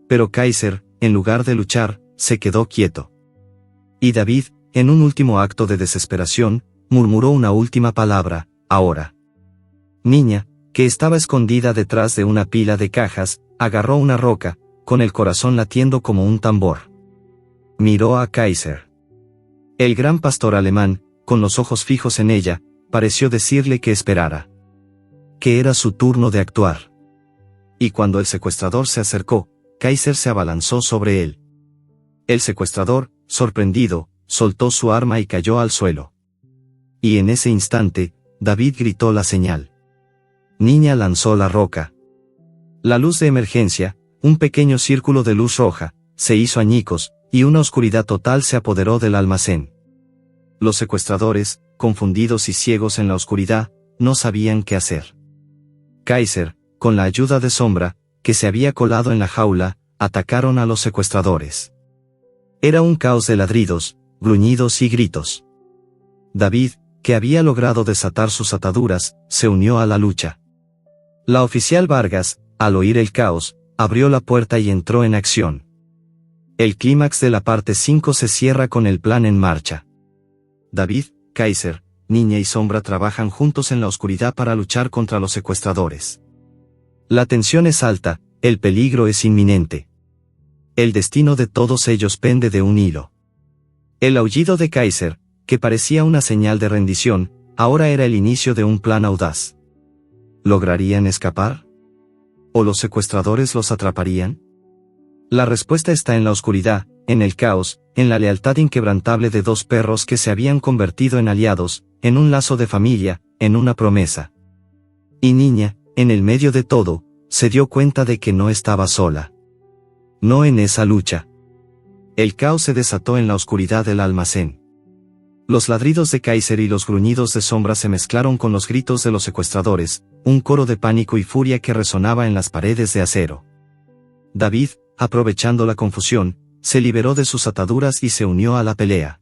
Pero Kaiser, en lugar de luchar, se quedó quieto. Y David, en un último acto de desesperación, murmuró una última palabra: «ahora». Niña, que estaba escondida detrás de una pila de cajas, agarró una roca, con el corazón latiendo como un tambor. Miró a Kaiser. El gran pastor alemán, con los ojos fijos en ella, pareció decirle que esperara. Que era su turno de actuar. Y cuando el secuestrador se acercó, Kaiser se abalanzó sobre él. El secuestrador, sorprendido, soltó su arma y cayó al suelo. Y en ese instante, David gritó la señal. Niña lanzó la roca. La luz de emergencia, un pequeño círculo de luz roja, se hizo añicos, y una oscuridad total se apoderó del almacén. Los secuestradores, confundidos y ciegos en la oscuridad, no sabían qué hacer. Kaiser, con la ayuda de Sombra, que se había colado en la jaula, atacaron a los secuestradores. Era un caos de ladridos, gruñidos y gritos. David, que había logrado desatar sus ataduras, se unió a la lucha. La oficial Vargas, al oír el caos, abrió la puerta y entró en acción. El clímax de la parte 5 se cierra con el plan en marcha. David, Kaiser, Niña y Sombra trabajan juntos en la oscuridad para luchar contra los secuestradores. La tensión es alta, el peligro es inminente. El destino de todos ellos pende de un hilo. El aullido de Kaiser, que parecía una señal de rendición, ahora era el inicio de un plan audaz. ¿Lograrían escapar? ¿O los secuestradores los atraparían? La respuesta está en la oscuridad, en el caos, en la lealtad inquebrantable de dos perros que se habían convertido en aliados, en un lazo de familia, en una promesa. Y Niña, en el medio de todo, se dio cuenta de que no estaba sola. No en esa lucha. El caos se desató en la oscuridad del almacén. Los ladridos de Kaiser y los gruñidos de Sombra se mezclaron con los gritos de los secuestradores, un coro de pánico y furia que resonaba en las paredes de acero. David, aprovechando la confusión, se liberó de sus ataduras y se unió a la pelea.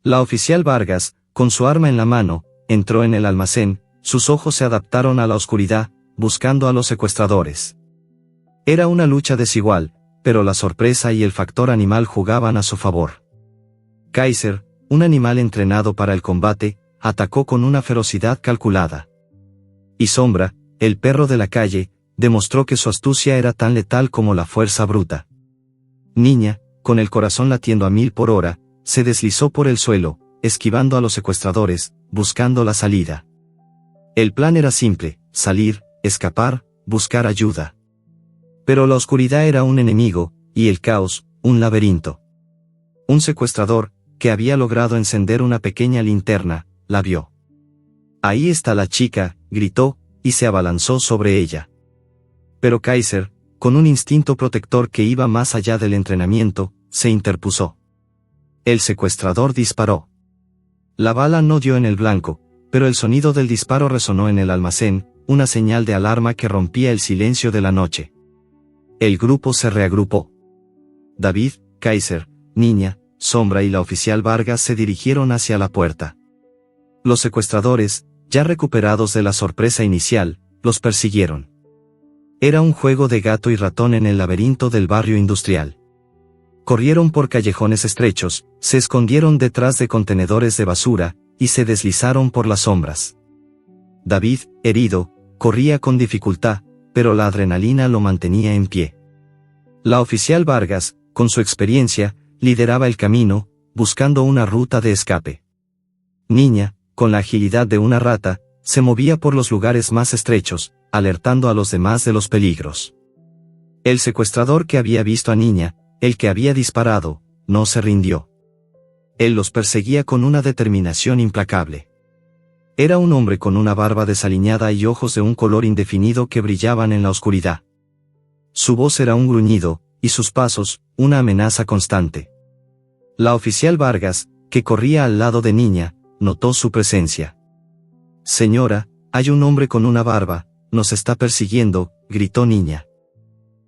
La oficial Vargas, con su arma en la mano, entró en el almacén, sus ojos se adaptaron a la oscuridad, buscando a los secuestradores. Era una lucha desigual, pero la sorpresa y el factor animal jugaban a su favor. Kaiser, un animal entrenado para el combate, atacó con una ferocidad calculada. Y Sombra, el perro de la calle, demostró que su astucia era tan letal como la fuerza bruta. Niña, con el corazón latiendo a 1000 por hora, se deslizó por el suelo, esquivando a los secuestradores, buscando la salida. El plan era simple: salir, escapar, buscar ayuda. Pero la oscuridad era un enemigo, y el caos, un laberinto. Un secuestrador, que había logrado encender una pequeña linterna, la vio. «Ahí está la chica», gritó, y se abalanzó sobre ella. Pero Kaiser, con un instinto protector que iba más allá del entrenamiento, se interpuso. El secuestrador disparó. La bala no dio en el blanco, pero el sonido del disparo resonó en el almacén, una señal de alarma que rompía el silencio de la noche. El grupo se reagrupó. David, Kaiser, Niña, Sombra y la oficial Vargas se dirigieron hacia la puerta. Los secuestradores, ya recuperados de la sorpresa inicial, los persiguieron. Era un juego de gato y ratón en el laberinto del barrio industrial. Corrieron por callejones estrechos, se escondieron detrás de contenedores de basura, y se deslizaron por las sombras. David, herido, corría con dificultad, pero la adrenalina lo mantenía en pie. La oficial Vargas, con su experiencia, lideraba el camino, buscando una ruta de escape. Niña, con la agilidad de una rata, se movía por los lugares más estrechos, alertando a los demás de los peligros. El secuestrador que había visto a Niña, el que había disparado, no se rindió. Él los perseguía con una determinación implacable. Era un hombre con una barba desaliñada y ojos de un color indefinido que brillaban en la oscuridad. Su voz era un gruñido, y sus pasos, una amenaza constante. La oficial Vargas, que corría al lado de Niña, notó su presencia. Señora, hay un hombre con una barba, nos está persiguiendo, gritó Niña.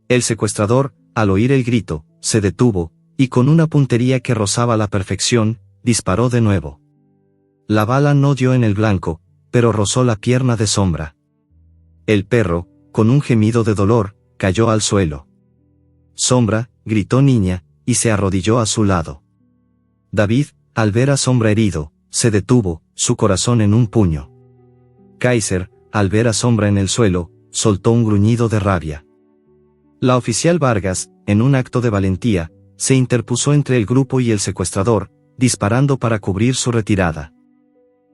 El secuestrador, al oír el grito, se detuvo, y con una puntería que rozaba la perfección, disparó de nuevo. La bala no dio en el blanco, pero rozó la pierna de Sombra. El perro, con un gemido de dolor, cayó al suelo. Sombra, gritó Niña, y se arrodilló a su lado. David, al ver a Sombra herido, se detuvo, su corazón en un puño. Kaiser, al ver a Sombra en el suelo, soltó un gruñido de rabia. La oficial Vargas, en un acto de valentía, se interpuso entre el grupo y el secuestrador, disparando para cubrir su retirada.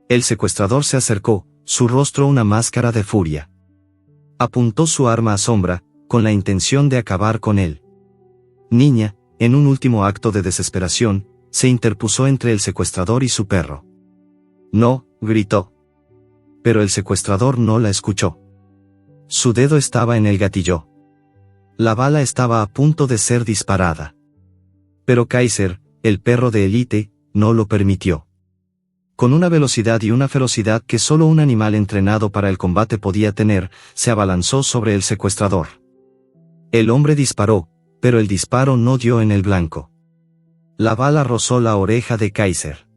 El secuestrador se acercó, su rostro una máscara de furia. Apuntó su arma a Sombra, con la intención de acabar con él. Niña, en un último acto de desesperación, se interpuso entre el secuestrador y su perro. No, gritó. Pero el secuestrador no la escuchó. Su dedo estaba en el gatillo. La bala estaba a punto de ser disparada. Pero Kaiser, el perro de élite, no lo permitió. Con una velocidad y una ferocidad que solo un animal entrenado para el combate podía tener, se abalanzó sobre el secuestrador. El hombre disparó, pero el disparo no dio en el blanco. La bala rozó la oreja de Kaiser.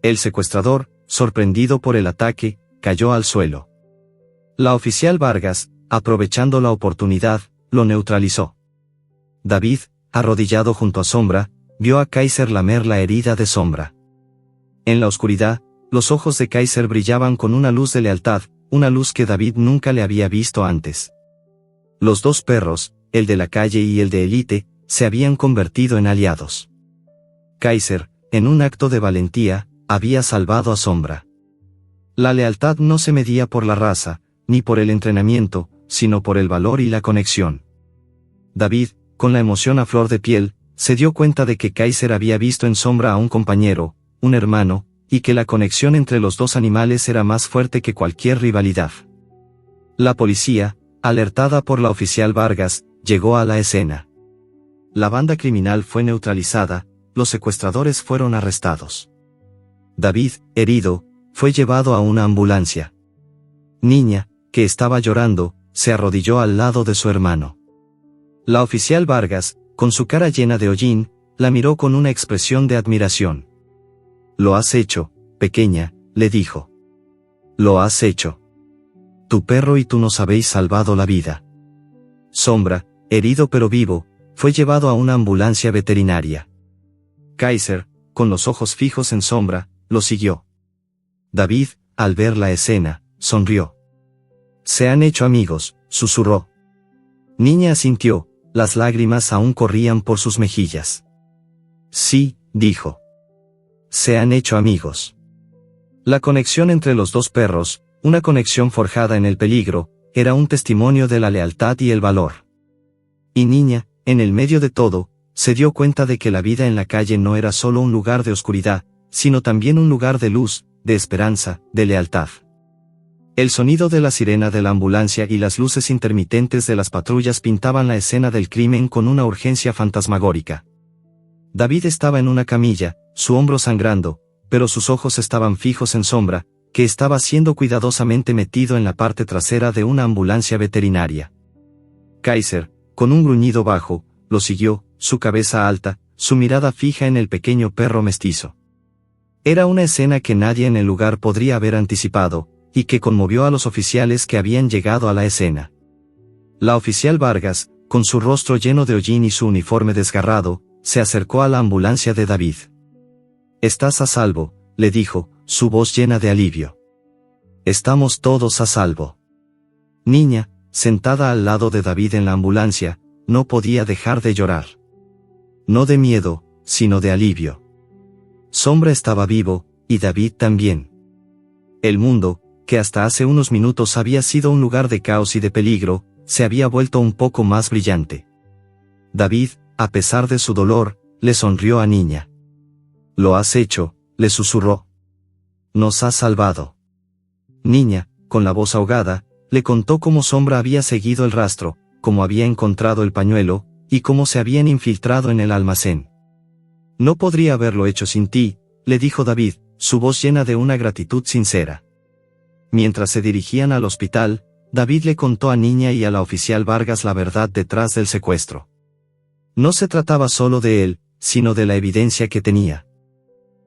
El secuestrador, sorprendido por el ataque, cayó al suelo. La oficial Vargas, aprovechando la oportunidad, lo neutralizó. David, arrodillado junto a Sombra, vio a Kaiser lamer la herida de Sombra. En la oscuridad, los ojos de Kaiser brillaban con una luz de lealtad, una luz que David nunca le había visto antes. Los dos perros, el de la calle y el de élite, se habían convertido en aliados. Kaiser, en un acto de valentía, había salvado a Sombra. La lealtad no se medía por la raza, ni por el entrenamiento, sino por el valor y la conexión. David, con la emoción a flor de piel, se dio cuenta de que Kaiser había visto en Sombra a un compañero, un hermano, y que la conexión entre los dos animales era más fuerte que cualquier rivalidad. La policía, alertada por la oficial Vargas, llegó a la escena. La banda criminal fue neutralizada, los secuestradores fueron arrestados. David, herido, fue llevado a una ambulancia. Niña, que estaba llorando, se arrodilló al lado de su hermano. La oficial Vargas, con su cara llena de hollín, la miró con una expresión de admiración. «Lo has hecho, pequeña», le dijo. «Lo has hecho. Tu perro y tú nos habéis salvado la vida». Sombra, herido pero vivo, fue llevado a una ambulancia veterinaria. Kaiser, con los ojos fijos en Sombra, lo siguió. David, al ver la escena, sonrió. «Se han hecho amigos», susurró. Niña asintió, las lágrimas aún corrían por sus mejillas. «Sí», dijo. «Se han hecho amigos». La conexión entre los dos perros, una conexión forjada en el peligro, era un testimonio de la lealtad y el valor. Y Niña, en el medio de todo, se dio cuenta de que la vida en la calle no era solo un lugar de oscuridad, sino también un lugar de luz, de esperanza, de lealtad. El sonido de la sirena de la ambulancia y las luces intermitentes de las patrullas pintaban la escena del crimen con una urgencia fantasmagórica. David estaba en una camilla, su hombro sangrando, pero sus ojos estaban fijos en Sombra, que estaba siendo cuidadosamente metido en la parte trasera de una ambulancia veterinaria. Kaiser, con un gruñido bajo, lo siguió, su cabeza alta, su mirada fija en el pequeño perro mestizo. Era una escena que nadie en el lugar podría haber anticipado, y que conmovió a los oficiales que habían llegado a la escena. La oficial Vargas, con su rostro lleno de hollín y su uniforme desgarrado, se acercó a la ambulancia de David. «Estás a salvo», le dijo, su voz llena de alivio. «Estamos todos a salvo». Niña, sentada al lado de David en la ambulancia, no podía dejar de llorar. No de miedo, sino de alivio. Sombra estaba vivo, y David también. El mundo, que hasta hace unos minutos había sido un lugar de caos y de peligro, se había vuelto un poco más brillante. David, a pesar de su dolor, le sonrió a Niña. «Lo has hecho», le susurró. «Nos has salvado». Niña, con la voz ahogada, le contó cómo Sombra había seguido el rastro, cómo había encontrado el pañuelo, y cómo se habían infiltrado en el almacén. «No podría haberlo hecho sin ti», le dijo David, su voz llena de una gratitud sincera. Mientras se dirigían al hospital, David le contó a Niña y a la oficial Vargas la verdad detrás del secuestro. No se trataba solo de él, sino de la evidencia que tenía.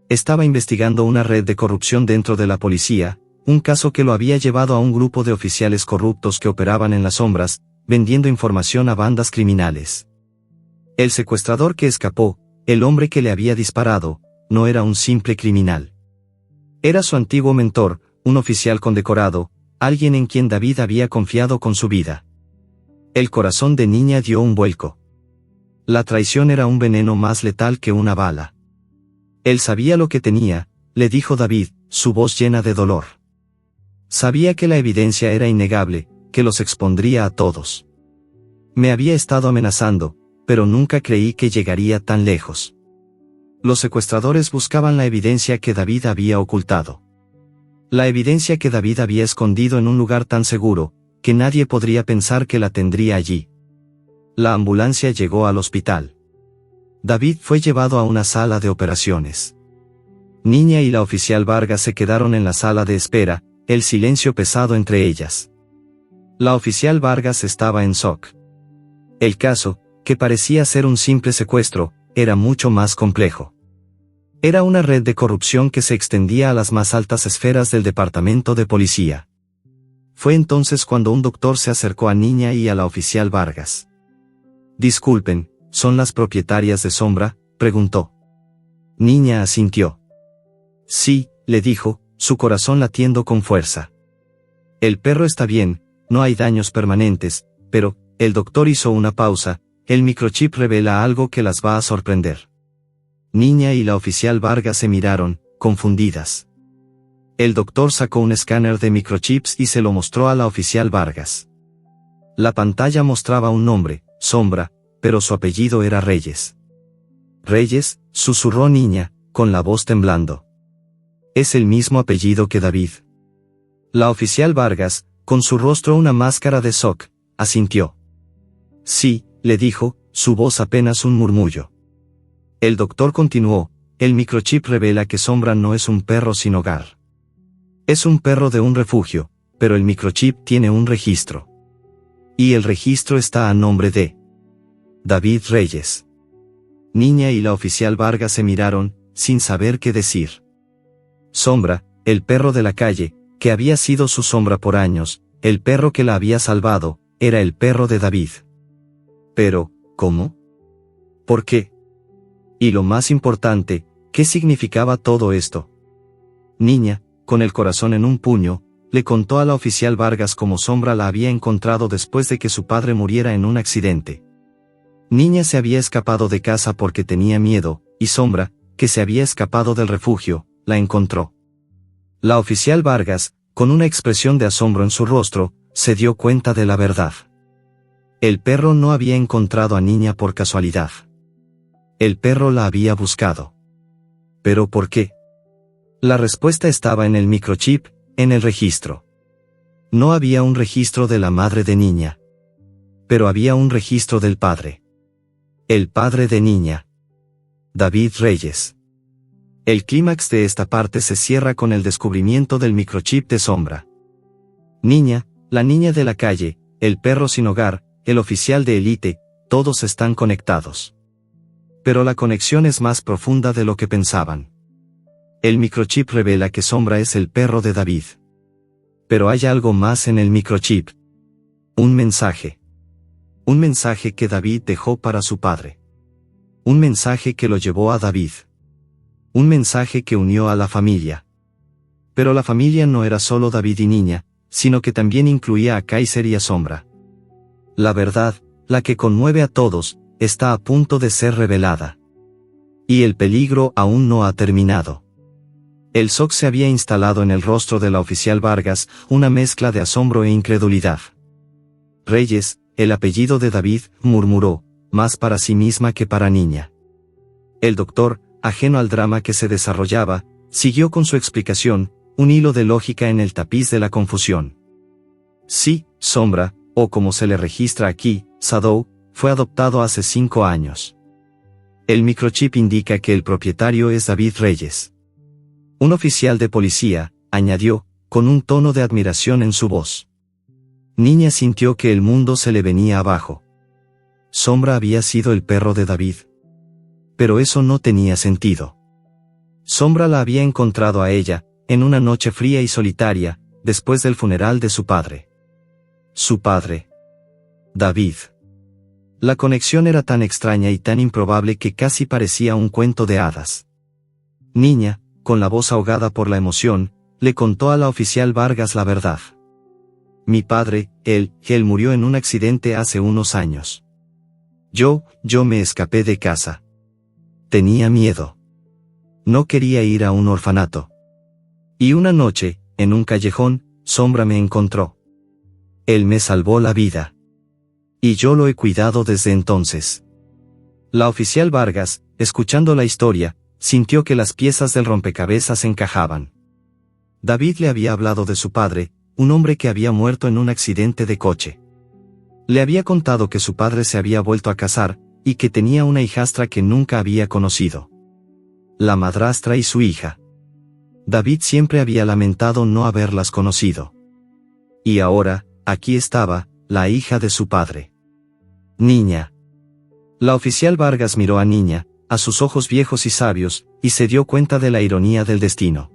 Estaba investigando una red de corrupción dentro de la policía, un caso que lo había llevado a un grupo de oficiales corruptos que operaban en las sombras, vendiendo información a bandas criminales. El secuestrador que escapó, el hombre que le había disparado, no era un simple criminal. Era su antiguo mentor, un oficial condecorado, alguien en quien David había confiado con su vida. El corazón de Niña dio un vuelco. La traición era un veneno más letal que una bala. Él sabía lo que tenía, le dijo David, su voz llena de dolor. Sabía que la evidencia era innegable, que los expondría a todos. Me había estado amenazando, pero nunca creí que llegaría tan lejos. Los secuestradores buscaban la evidencia que David había ocultado. La evidencia que David había escondido en un lugar tan seguro, que nadie podría pensar que la tendría allí. La ambulancia llegó al hospital. David fue llevado a una sala de operaciones. Niña y la oficial Vargas se quedaron en la sala de espera, el silencio pesado entre ellas. La oficial Vargas estaba en shock. El caso, que parecía ser un simple secuestro, era mucho más complejo. Era una red de corrupción que se extendía a las más altas esferas del departamento de policía. Fue entonces cuando un doctor se acercó a Niña y a la oficial Vargas. «Disculpen, ¿son las propietarias de Sombra?», preguntó. Niña asintió. «Sí», le dijo, su corazón latiendo con fuerza. «El perro está bien, no hay daños permanentes, pero», el doctor hizo una pausa, «el microchip revela algo que las va a sorprender». Niña y la oficial Vargas se miraron, confundidas. El doctor sacó un escáner de microchips y se lo mostró a la oficial Vargas. La pantalla mostraba un nombre, Sombra, pero su apellido era Reyes. «Reyes», susurró Niña, con la voz temblando. «Es el mismo apellido que David». La oficial Vargas, con su rostro una máscara de shock, asintió. «Sí», le dijo, su voz apenas un murmullo. El doctor continuó, «El microchip revela que Sombra no es un perro sin hogar. Es un perro de un refugio, pero el microchip tiene un registro. Y el registro está a nombre de David Reyes». Niña y la oficial Vargas se miraron, sin saber qué decir. Sombra, el perro de la calle, que había sido su sombra por años, el perro que la había salvado, era el perro de David. Pero, ¿cómo? ¿Por qué? Y lo más importante, ¿qué significaba todo esto? Niña, con el corazón en un puño, le contó a la oficial Vargas cómo Sombra la había encontrado después de que su padre muriera en un accidente. Niña se había escapado de casa porque tenía miedo, y Sombra, que se había escapado del refugio, la encontró. La oficial Vargas, con una expresión de asombro en su rostro, se dio cuenta de la verdad. El perro no había encontrado a Niña por casualidad. El perro la había buscado. ¿Pero por qué? La respuesta estaba en el microchip, en el registro. No había un registro de la madre de Niña. Pero había un registro del padre. El padre de Niña. David Reyes. El clímax de esta parte se cierra con el descubrimiento del microchip de Sombra. Niña, la niña de la calle, el perro sin hogar, el oficial de élite, todos están conectados. Pero la conexión es más profunda de lo que pensaban. El microchip revela que Sombra es el perro de David. Pero hay algo más en el microchip. Un mensaje. Un mensaje que David dejó para su padre. Un mensaje que lo llevó a David. Un mensaje que unió a la familia. Pero la familia no era solo David y Niña, sino que también incluía a Kaiser y a Sombra. La verdad, la que conmueve a todos, está a punto de ser revelada. Y el peligro aún no ha terminado. El shock se había instalado en el rostro de la oficial Vargas, una mezcla de asombro e incredulidad. Reyes, el apellido de David, murmuró, más para sí misma que para Niña. El doctor, ajeno al drama que se desarrollaba, siguió con su explicación, un hilo de lógica en el tapiz de la confusión. Sí, Sombra, o como se le registra aquí, Shadow, fue adoptado hace 5 años. El microchip indica que el propietario es David Reyes. Un oficial de policía, añadió, con un tono de admiración en su voz. Niña sintió que el mundo se le venía abajo. Sombra había sido el perro de David. Pero eso no tenía sentido. Sombra la había encontrado a ella, en una noche fría y solitaria, después del funeral de su padre. Su padre. David. La conexión era tan extraña y tan improbable que casi parecía un cuento de hadas. Niña, con la voz ahogada por la emoción, le contó a la oficial Vargas la verdad. Mi padre, él murió en un accidente hace unos años. Yo me escapé de casa. Tenía miedo. No quería ir a un orfanato. Y una noche, en un callejón, Sombra me encontró. Él me salvó la vida. Y yo lo he cuidado desde entonces. La oficial Vargas, escuchando la historia, sintió que las piezas del rompecabezas encajaban. David le había hablado de su padre, un hombre que había muerto en un accidente de coche. Le había contado que su padre se había vuelto a casar, y que tenía una hijastra que nunca había conocido. La madrastra y su hija. David siempre había lamentado no haberlas conocido. Y ahora, aquí estaba, la hija de su padre. Niña. La oficial Vargas miró a Niña, a sus ojos viejos y sabios, y se dio cuenta de la ironía del destino.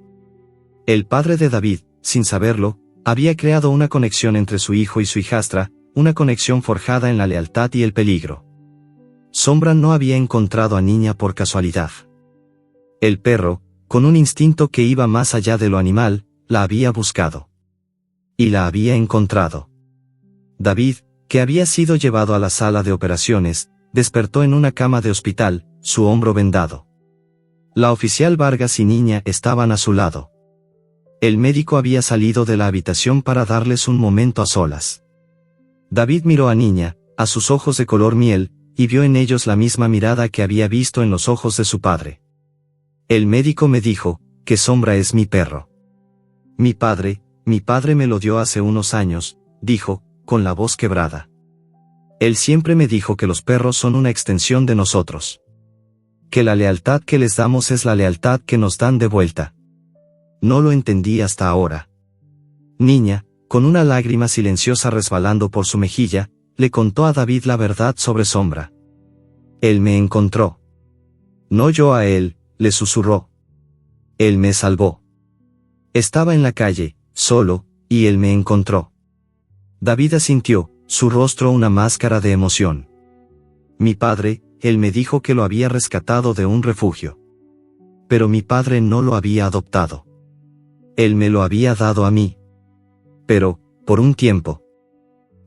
El padre de David, sin saberlo, había creado una conexión entre su hijo y su hijastra, una conexión forjada en la lealtad y el peligro. Sombra no había encontrado a Niña por casualidad. El perro, con un instinto que iba más allá de lo animal, la había buscado. Y la había encontrado. David, que había sido llevado a la sala de operaciones, despertó en una cama de hospital, su hombro vendado. La oficial Vargas y Niña estaban a su lado. El médico había salido de la habitación para darles un momento a solas. David miró a Niña, a sus ojos de color miel, y vio en ellos la misma mirada que había visto en los ojos de su padre. El médico me dijo, que Sombra es mi perro. Mi padre me lo dio hace unos años, dijo, con la voz quebrada. Él siempre me dijo que los perros son una extensión de nosotros. Que la lealtad que les damos es la lealtad que nos dan de vuelta. No lo entendí hasta ahora. Niña, con una lágrima silenciosa resbalando por su mejilla, le contó a David la verdad sobre Sombra. Él me encontró. No yo a él, le susurró. Él me salvó. Estaba en la calle, solo, y él me encontró. David asintió, su rostro una máscara de emoción. Mi padre, él me dijo que lo había rescatado de un refugio. Pero mi padre no lo había adoptado. Él me lo había dado a mí. Pero, por un tiempo,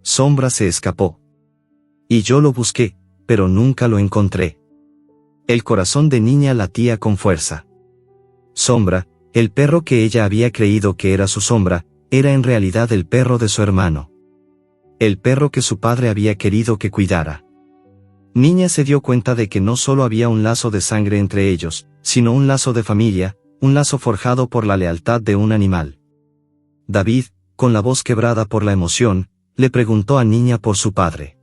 Sombra se escapó. Y yo lo busqué, pero nunca lo encontré. El corazón de Niña latía con fuerza. Sombra, el perro que ella había creído que era su sombra, era en realidad el perro de su hermano. El perro que su padre había querido que cuidara. Niña se dio cuenta de que no solo había un lazo de sangre entre ellos, sino un lazo de familia, un lazo forjado por la lealtad de un animal. David, con la voz quebrada por la emoción, le preguntó a Niña por su padre.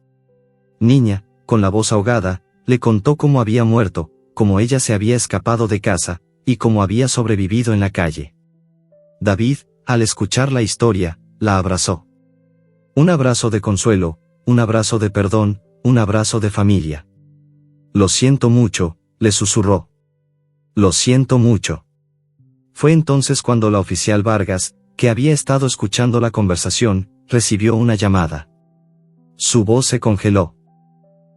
Niña, con la voz ahogada, le contó cómo había muerto, cómo ella se había escapado de casa, y cómo había sobrevivido en la calle. David, al escuchar la historia, la abrazó. Un abrazo de consuelo, un abrazo de perdón, un abrazo de familia. Lo siento mucho, le susurró. Lo siento mucho. Fue entonces cuando la oficial Vargas, que había estado escuchando la conversación, recibió una llamada. Su voz se congeló.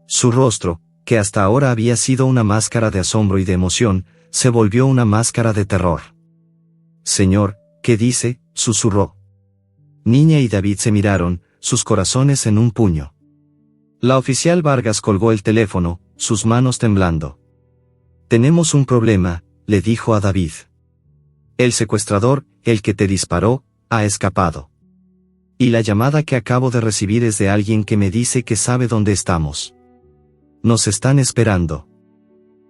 Su rostro, que hasta ahora había sido una máscara de asombro y de emoción, se volvió una máscara de terror. Señor, ¿qué dice?, susurró. Niña y David se miraron, sus corazones en un puño. La oficial Vargas colgó el teléfono, sus manos temblando. Tenemos un problema, le dijo a David. El secuestrador, el que te disparó, ha escapado. Y la llamada que acabo de recibir es de alguien que me dice que sabe dónde estamos. Nos están esperando.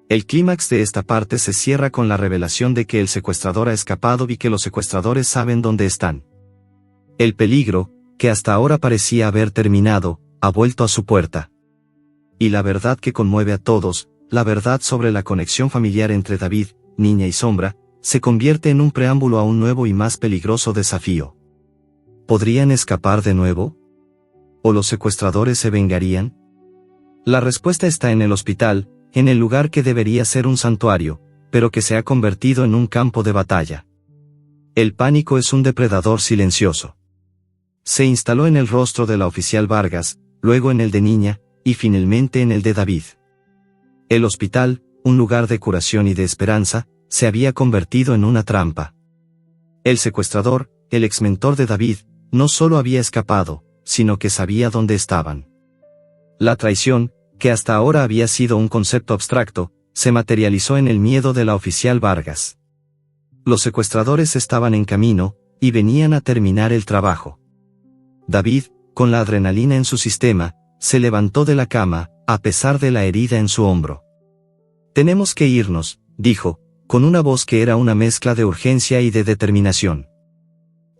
El clímax de esta parte se cierra con la revelación de que el secuestrador ha escapado y que los secuestradores saben dónde están. El peligro, que hasta ahora parecía haber terminado, ha vuelto a su puerta. Y la verdad que conmueve a todos, la verdad sobre la conexión familiar entre David, Niña y Sombra, se convierte en un preámbulo a un nuevo y más peligroso desafío. ¿Podrían escapar de nuevo? ¿O los secuestradores se vengarían? La respuesta está en el hospital, en el lugar que debería ser un santuario, pero que se ha convertido en un campo de batalla. El pánico es un depredador silencioso. Se instaló en el rostro de la oficial Vargas, luego en el de Niña, y finalmente en el de David. El hospital, un lugar de curación y de esperanza, se había convertido en una trampa. El secuestrador, el exmentor de David, no solo había escapado, sino que sabía dónde estaban. La traición, que hasta ahora había sido un concepto abstracto, se materializó en el miedo de la oficial Vargas. Los secuestradores estaban en camino, y venían a terminar el trabajo. David, con la adrenalina en su sistema, se levantó de la cama, a pesar de la herida en su hombro. «Tenemos que irnos», dijo, con una voz que era una mezcla de urgencia y de determinación.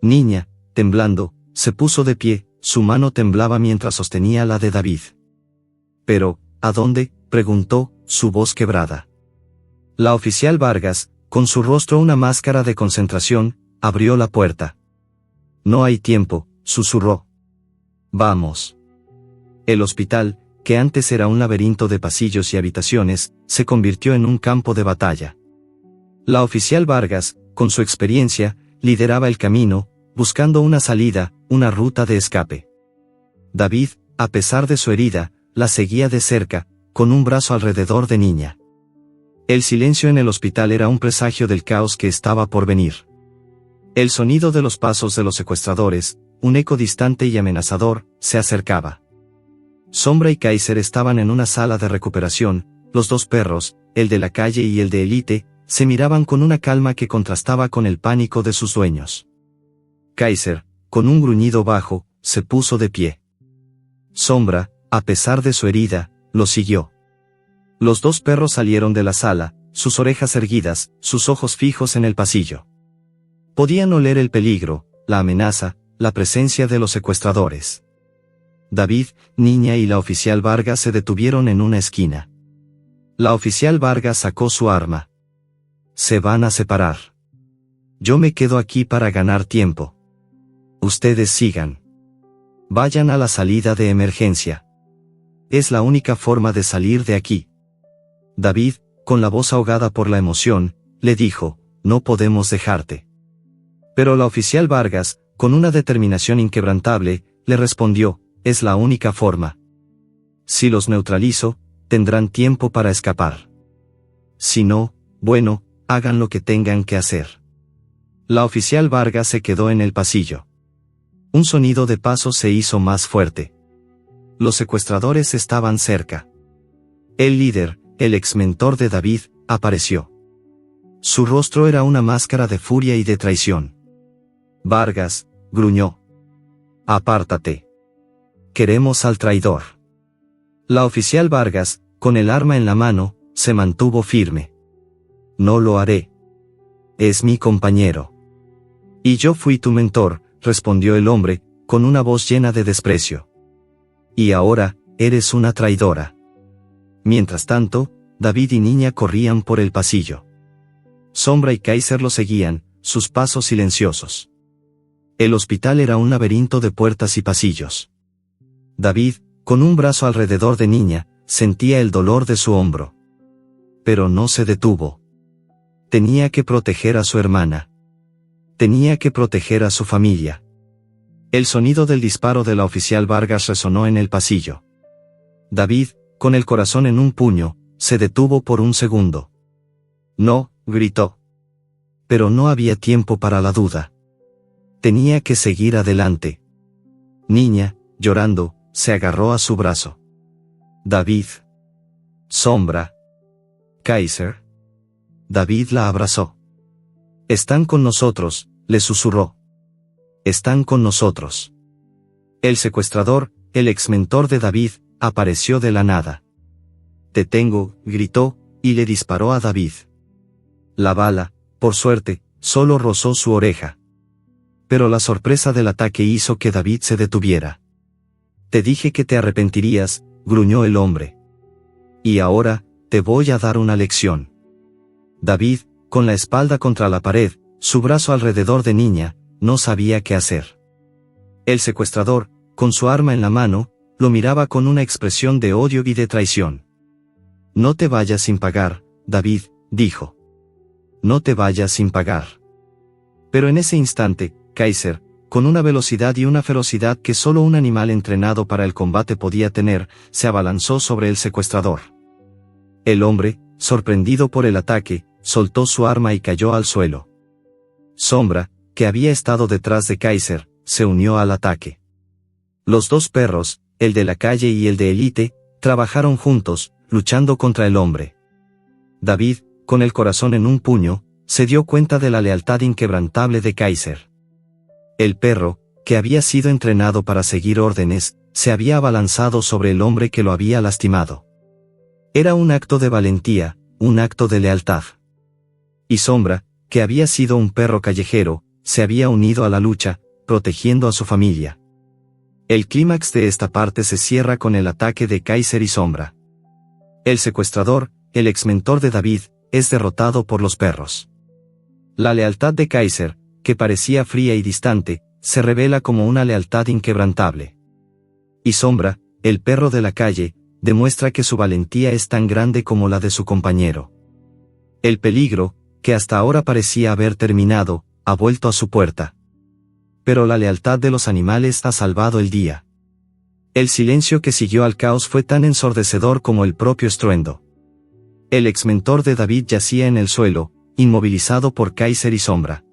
Niña, temblando, se puso de pie, su mano temblaba mientras sostenía la de David. «¿Pero, a dónde?», preguntó, su voz quebrada. La oficial Vargas, con su rostro una máscara de concentración, abrió la puerta. «No hay tiempo», susurró. «Vamos». El hospital, que antes era un laberinto de pasillos y habitaciones, se convirtió en un campo de batalla. La oficial Vargas, con su experiencia, lideraba el camino, buscando una salida, una ruta de escape. David, a pesar de su herida, la seguía de cerca, con un brazo alrededor de Niña. El silencio en el hospital era un presagio del caos que estaba por venir. El sonido de los pasos de los secuestradores, un eco distante y amenazador, se acercaba. Sombra y Kaiser estaban en una sala de recuperación, los dos perros, el de la calle y el de élite, se miraban con una calma que contrastaba con el pánico de sus dueños. Kaiser, con un gruñido bajo, se puso de pie. Sombra, a pesar de su herida, lo siguió. Los dos perros salieron de la sala, sus orejas erguidas, sus ojos fijos en el pasillo. Podían oler el peligro, la amenaza, la presencia de los secuestradores. David, Niña y la oficial Vargas se detuvieron en una esquina. La oficial Vargas sacó su arma. «Se van a separar. Yo me quedo aquí para ganar tiempo. Ustedes sigan. Vayan a la salida de emergencia. Es la única forma de salir de aquí». David, con la voz ahogada por la emoción, le dijo, «No podemos dejarte». Pero la oficial Vargas, con una determinación inquebrantable, le respondió, «Es la única forma. Si los neutralizo, tendrán tiempo para escapar. Si no, bueno, hagan lo que tengan que hacer». La oficial Vargas se quedó en el pasillo. Un sonido de pasos se hizo más fuerte. Los secuestradores estaban cerca. El líder, el exmentor de David, apareció. Su rostro era una máscara de furia y de traición. «Vargas», gruñó. «Apártate. Queremos al traidor». La oficial Vargas, con el arma en la mano, se mantuvo firme. «No lo haré. Es mi compañero». «Y yo fui tu mentor», respondió el hombre, con una voz llena de desprecio. «Y ahora, eres una traidora». Mientras tanto, David y Niña corrían por el pasillo. Sombra y Kaiser lo seguían, sus pasos silenciosos. El hospital era un laberinto de puertas y pasillos. David, con un brazo alrededor de Niña, sentía el dolor de su hombro. Pero no se detuvo. Tenía que proteger a su hermana. Tenía que proteger a su familia. El sonido del disparo de la oficial Vargas resonó en el pasillo. David, con el corazón en un puño, se detuvo por un segundo. «No», gritó. Pero no había tiempo para la duda. Tenía que seguir adelante. Niña, llorando, se agarró a su brazo. «David». «Sombra». «Kaiser». David la abrazó. «Están con nosotros», le susurró. «Están con nosotros». El secuestrador, el exmentor de David, apareció de la nada. «Te tengo», gritó, y le disparó a David. La bala, por suerte, solo rozó su oreja. Pero la sorpresa del ataque hizo que David se detuviera. «Te dije que te arrepentirías», gruñó el hombre. «Y ahora, te voy a dar una lección». David, con la espalda contra la pared, su brazo alrededor de Niña, no sabía qué hacer. El secuestrador, con su arma en la mano, lo miraba con una expresión de odio y de traición. «No te vayas sin pagar, David», dijo. «No te vayas sin pagar». Pero en ese instante, Kaiser, con una velocidad y una ferocidad que solo un animal entrenado para el combate podía tener, se abalanzó sobre el secuestrador. El hombre, sorprendido por el ataque, soltó su arma y cayó al suelo. Sombra, que había estado detrás de Kaiser, se unió al ataque. Los dos perros, el de la calle y el de élite, trabajaron juntos, luchando contra el hombre. David, con el corazón en un puño, se dio cuenta de la lealtad inquebrantable de Kaiser. El perro, que había sido entrenado para seguir órdenes, se había abalanzado sobre el hombre que lo había lastimado. Era un acto de valentía, un acto de lealtad. Y Sombra, que había sido un perro callejero, se había unido a la lucha, protegiendo a su familia. El clímax de esta parte se cierra con el ataque de Kaiser y Sombra. El secuestrador, el exmentor de David, es derrotado por los perros. La lealtad de Kaiser, que parecía fría y distante, se revela como una lealtad inquebrantable. Y Sombra, el perro de la calle, demuestra que su valentía es tan grande como la de su compañero. El peligro, que hasta ahora parecía haber terminado, ha vuelto a su puerta. Pero la lealtad de los animales ha salvado el día. El silencio que siguió al caos fue tan ensordecedor como el propio estruendo. El exmentor de David yacía en el suelo, inmovilizado por Kaiser y Sombra.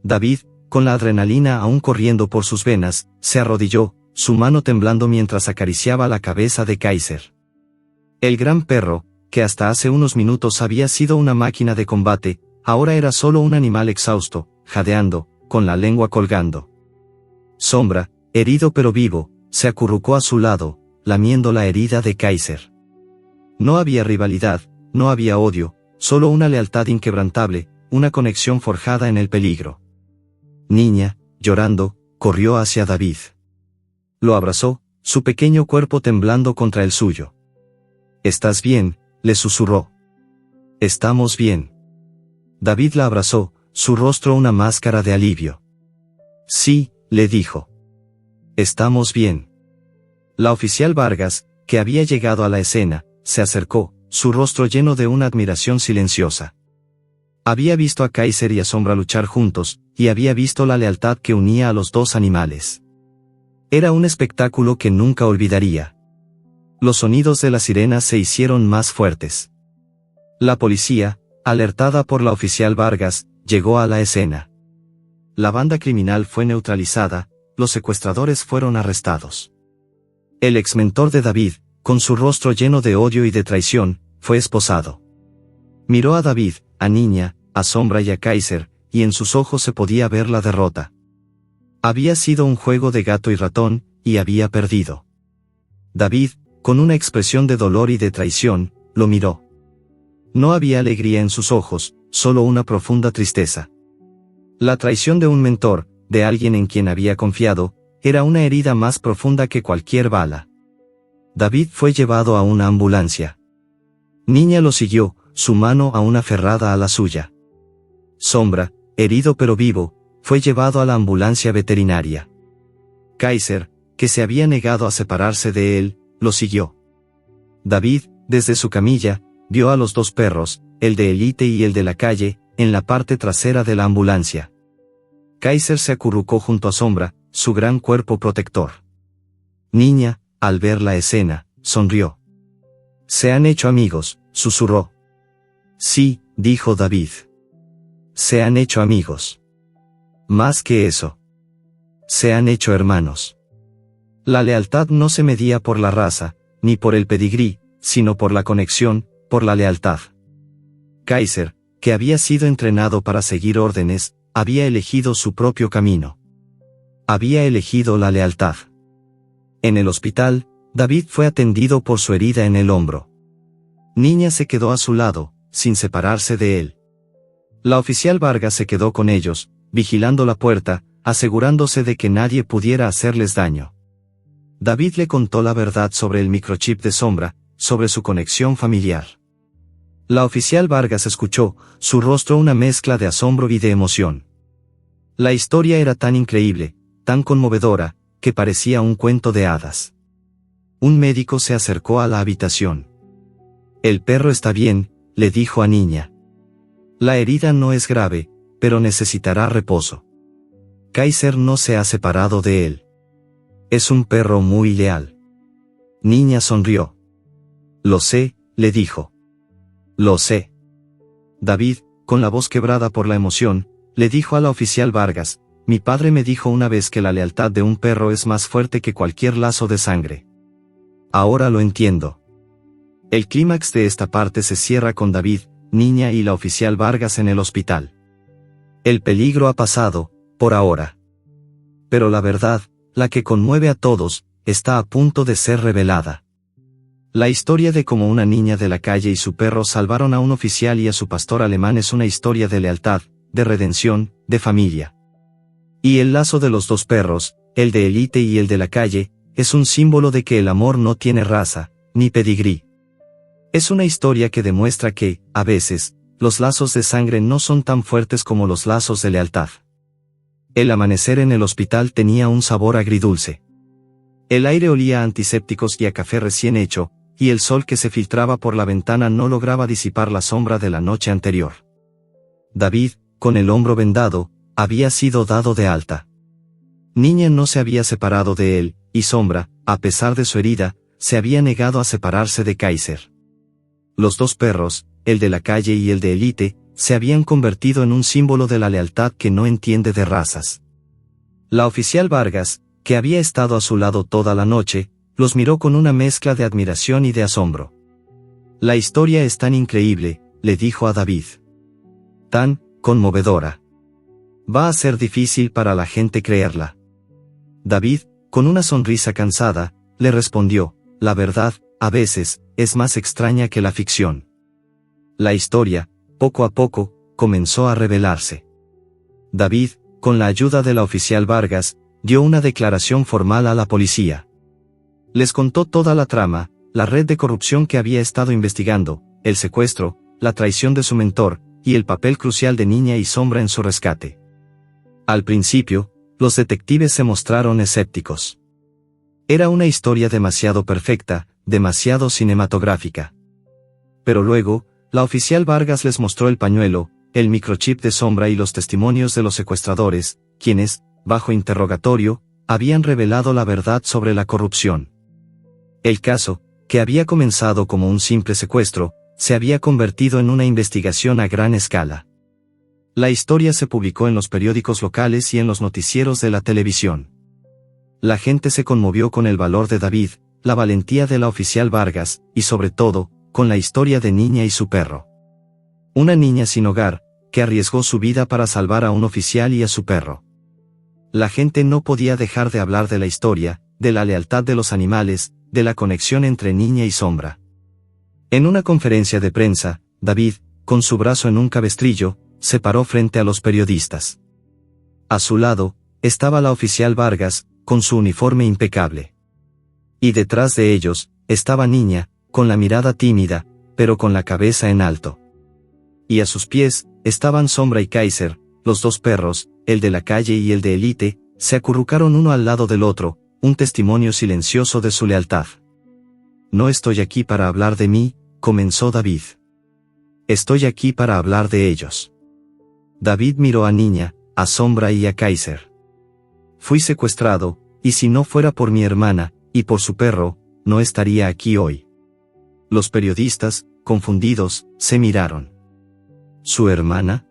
David, con la adrenalina aún corriendo por sus venas, se arrodilló, su mano temblando mientras acariciaba la cabeza de Kaiser. El gran perro, que hasta hace unos minutos había sido una máquina de combate, ahora era solo un animal exhausto, jadeando, con la lengua colgando. Sombra, herido pero vivo, se acurrucó a su lado, lamiendo la herida de Kaiser. No había rivalidad, no había odio, solo una lealtad inquebrantable, una conexión forjada en el peligro. Niña, llorando, corrió hacia David. Lo abrazó, su pequeño cuerpo temblando contra el suyo. «¿Estás bien?», le susurró. «Estamos bien». David la abrazó, su rostro una máscara de alivio. «Sí», le dijo. «Estamos bien». La oficial Vargas, que había llegado a la escena, se acercó, su rostro lleno de una admiración silenciosa. Había visto a Kaiser y a Sombra luchar juntos, y había visto la lealtad que unía a los dos animales. Era un espectáculo que nunca olvidaría. Los sonidos de las sirenas se hicieron más fuertes. La policía, alertada por la oficial Vargas, llegó a la escena. La banda criminal fue neutralizada, los secuestradores fueron arrestados. El exmentor de David, con su rostro lleno de odio y de traición, fue esposado. Miró a David, a Niña, a Sombra y a Kaiser, y en sus ojos se podía ver la derrota. Había sido un juego de gato y ratón, y había perdido. David, con una expresión de dolor y de traición, lo miró. No había alegría en sus ojos, solo una profunda tristeza. La traición de un mentor, de alguien en quien había confiado, era una herida más profunda que cualquier bala. David fue llevado a una ambulancia. Niña lo siguió, su mano aún aferrada a la suya. Sombra, herido pero vivo, fue llevado a la ambulancia veterinaria. Kaiser, que se había negado a separarse de él, lo siguió. David, desde su camilla, vio a los dos perros, el de élite y el de la calle, en la parte trasera de la ambulancia. Kaiser se acurrucó junto a Sombra, su gran cuerpo protector. Niña, al ver la escena, sonrió. «Se han hecho amigos», susurró. «Sí», dijo David. «Se han hecho amigos. Más que eso. Se han hecho hermanos». La lealtad no se medía por la raza, ni por el pedigrí, sino por la conexión, por la lealtad. Kaiser, que había sido entrenado para seguir órdenes, había elegido su propio camino. Había elegido la lealtad. En el hospital, David fue atendido por su herida en el hombro. Niña se quedó a su lado, sin separarse de él. La oficial Vargas se quedó con ellos, vigilando la puerta, asegurándose de que nadie pudiera hacerles daño. David le contó la verdad sobre el microchip de Sombra, sobre su conexión familiar. La oficial Vargas escuchó, su rostro una mezcla de asombro y de emoción. La historia era tan increíble, tan conmovedora, que parecía un cuento de hadas. Un médico se acercó a la habitación. «El perro está bien», le dijo a Niña. «La herida no es grave, pero necesitará reposo. Kaiser no se ha separado de él. Es un perro muy leal». Niña sonrió. «Lo sé», le dijo. «Lo sé». David, con la voz quebrada por la emoción, le dijo a la oficial Vargas: «Mi padre me dijo una vez que la lealtad de un perro es más fuerte que cualquier lazo de sangre. Ahora lo entiendo». El clímax de esta parte se cierra con David, Niña y la oficial Vargas en el hospital. El peligro ha pasado, por ahora. Pero la verdad, la que conmueve a todos, está a punto de ser revelada. La historia de cómo una niña de la calle y su perro salvaron a un oficial y a su pastor alemán es una historia de lealtad, de redención, de familia. Y el lazo de los dos perros, el de élite y el de la calle, es un símbolo de que el amor no tiene raza, ni pedigrí. Es una historia que demuestra que, a veces, los lazos de sangre no son tan fuertes como los lazos de lealtad. El amanecer en el hospital tenía un sabor agridulce. El aire olía a antisépticos y a café recién hecho, y el sol que se filtraba por la ventana no lograba disipar la sombra de la noche anterior. David, con el hombro vendado, había sido dado de alta. Niña no se había separado de él, y Sombra, a pesar de su herida, se había negado a separarse de Kaiser. Los dos perros, el de la calle y el de élite, se habían convertido en un símbolo de la lealtad que no entiende de razas. La oficial Vargas, que había estado a su lado toda la noche, los miró con una mezcla de admiración y de asombro. «La historia es tan increíble», le dijo a David. «Tan conmovedora. Va a ser difícil para la gente creerla». David, con una sonrisa cansada, le respondió: «La verdad, a veces, es más extraña que la ficción». La historia, poco a poco, comenzó a revelarse. David, con la ayuda de la oficial Vargas, dio una declaración formal a la policía. Les contó toda la trama, la red de corrupción que había estado investigando, el secuestro, la traición de su mentor, y el papel crucial de Niña y Sombra en su rescate. Al principio, los detectives se mostraron escépticos. Era una historia demasiado perfecta, demasiado cinematográfica. Pero luego, la oficial Vargas les mostró el pañuelo, el microchip de Sombra y los testimonios de los secuestradores, quienes, bajo interrogatorio, habían revelado la verdad sobre la corrupción. El caso, que había comenzado como un simple secuestro, se había convertido en una investigación a gran escala. La historia se publicó en los periódicos locales y en los noticieros de la televisión. La gente se conmovió con el valor de David, la valentía de la oficial Vargas, y sobre todo, con la historia de Niña y su perro. Una niña sin hogar, que arriesgó su vida para salvar a un oficial y a su perro. La gente no podía dejar de hablar de la historia, de la lealtad de los animales, de la conexión entre Niña y Sombra. En una conferencia de prensa, David, con su brazo en un cabestrillo, se paró frente a los periodistas. A su lado, estaba la oficial Vargas, con su uniforme impecable. Y detrás de ellos, estaba Niña, con la mirada tímida, pero con la cabeza en alto. Y a sus pies, estaban Sombra y Kaiser, los dos perros, el de la calle y el de élite, se acurrucaron uno al lado del otro, un testimonio silencioso de su lealtad. «No estoy aquí para hablar de mí», comenzó David. «Estoy aquí para hablar de ellos». David miró a Niña, a Sombra y a Kaiser. «Fui secuestrado, y si no fuera por mi hermana, y por su perro, no estaría aquí hoy». Los periodistas, confundidos, se miraron. ¿Su hermana?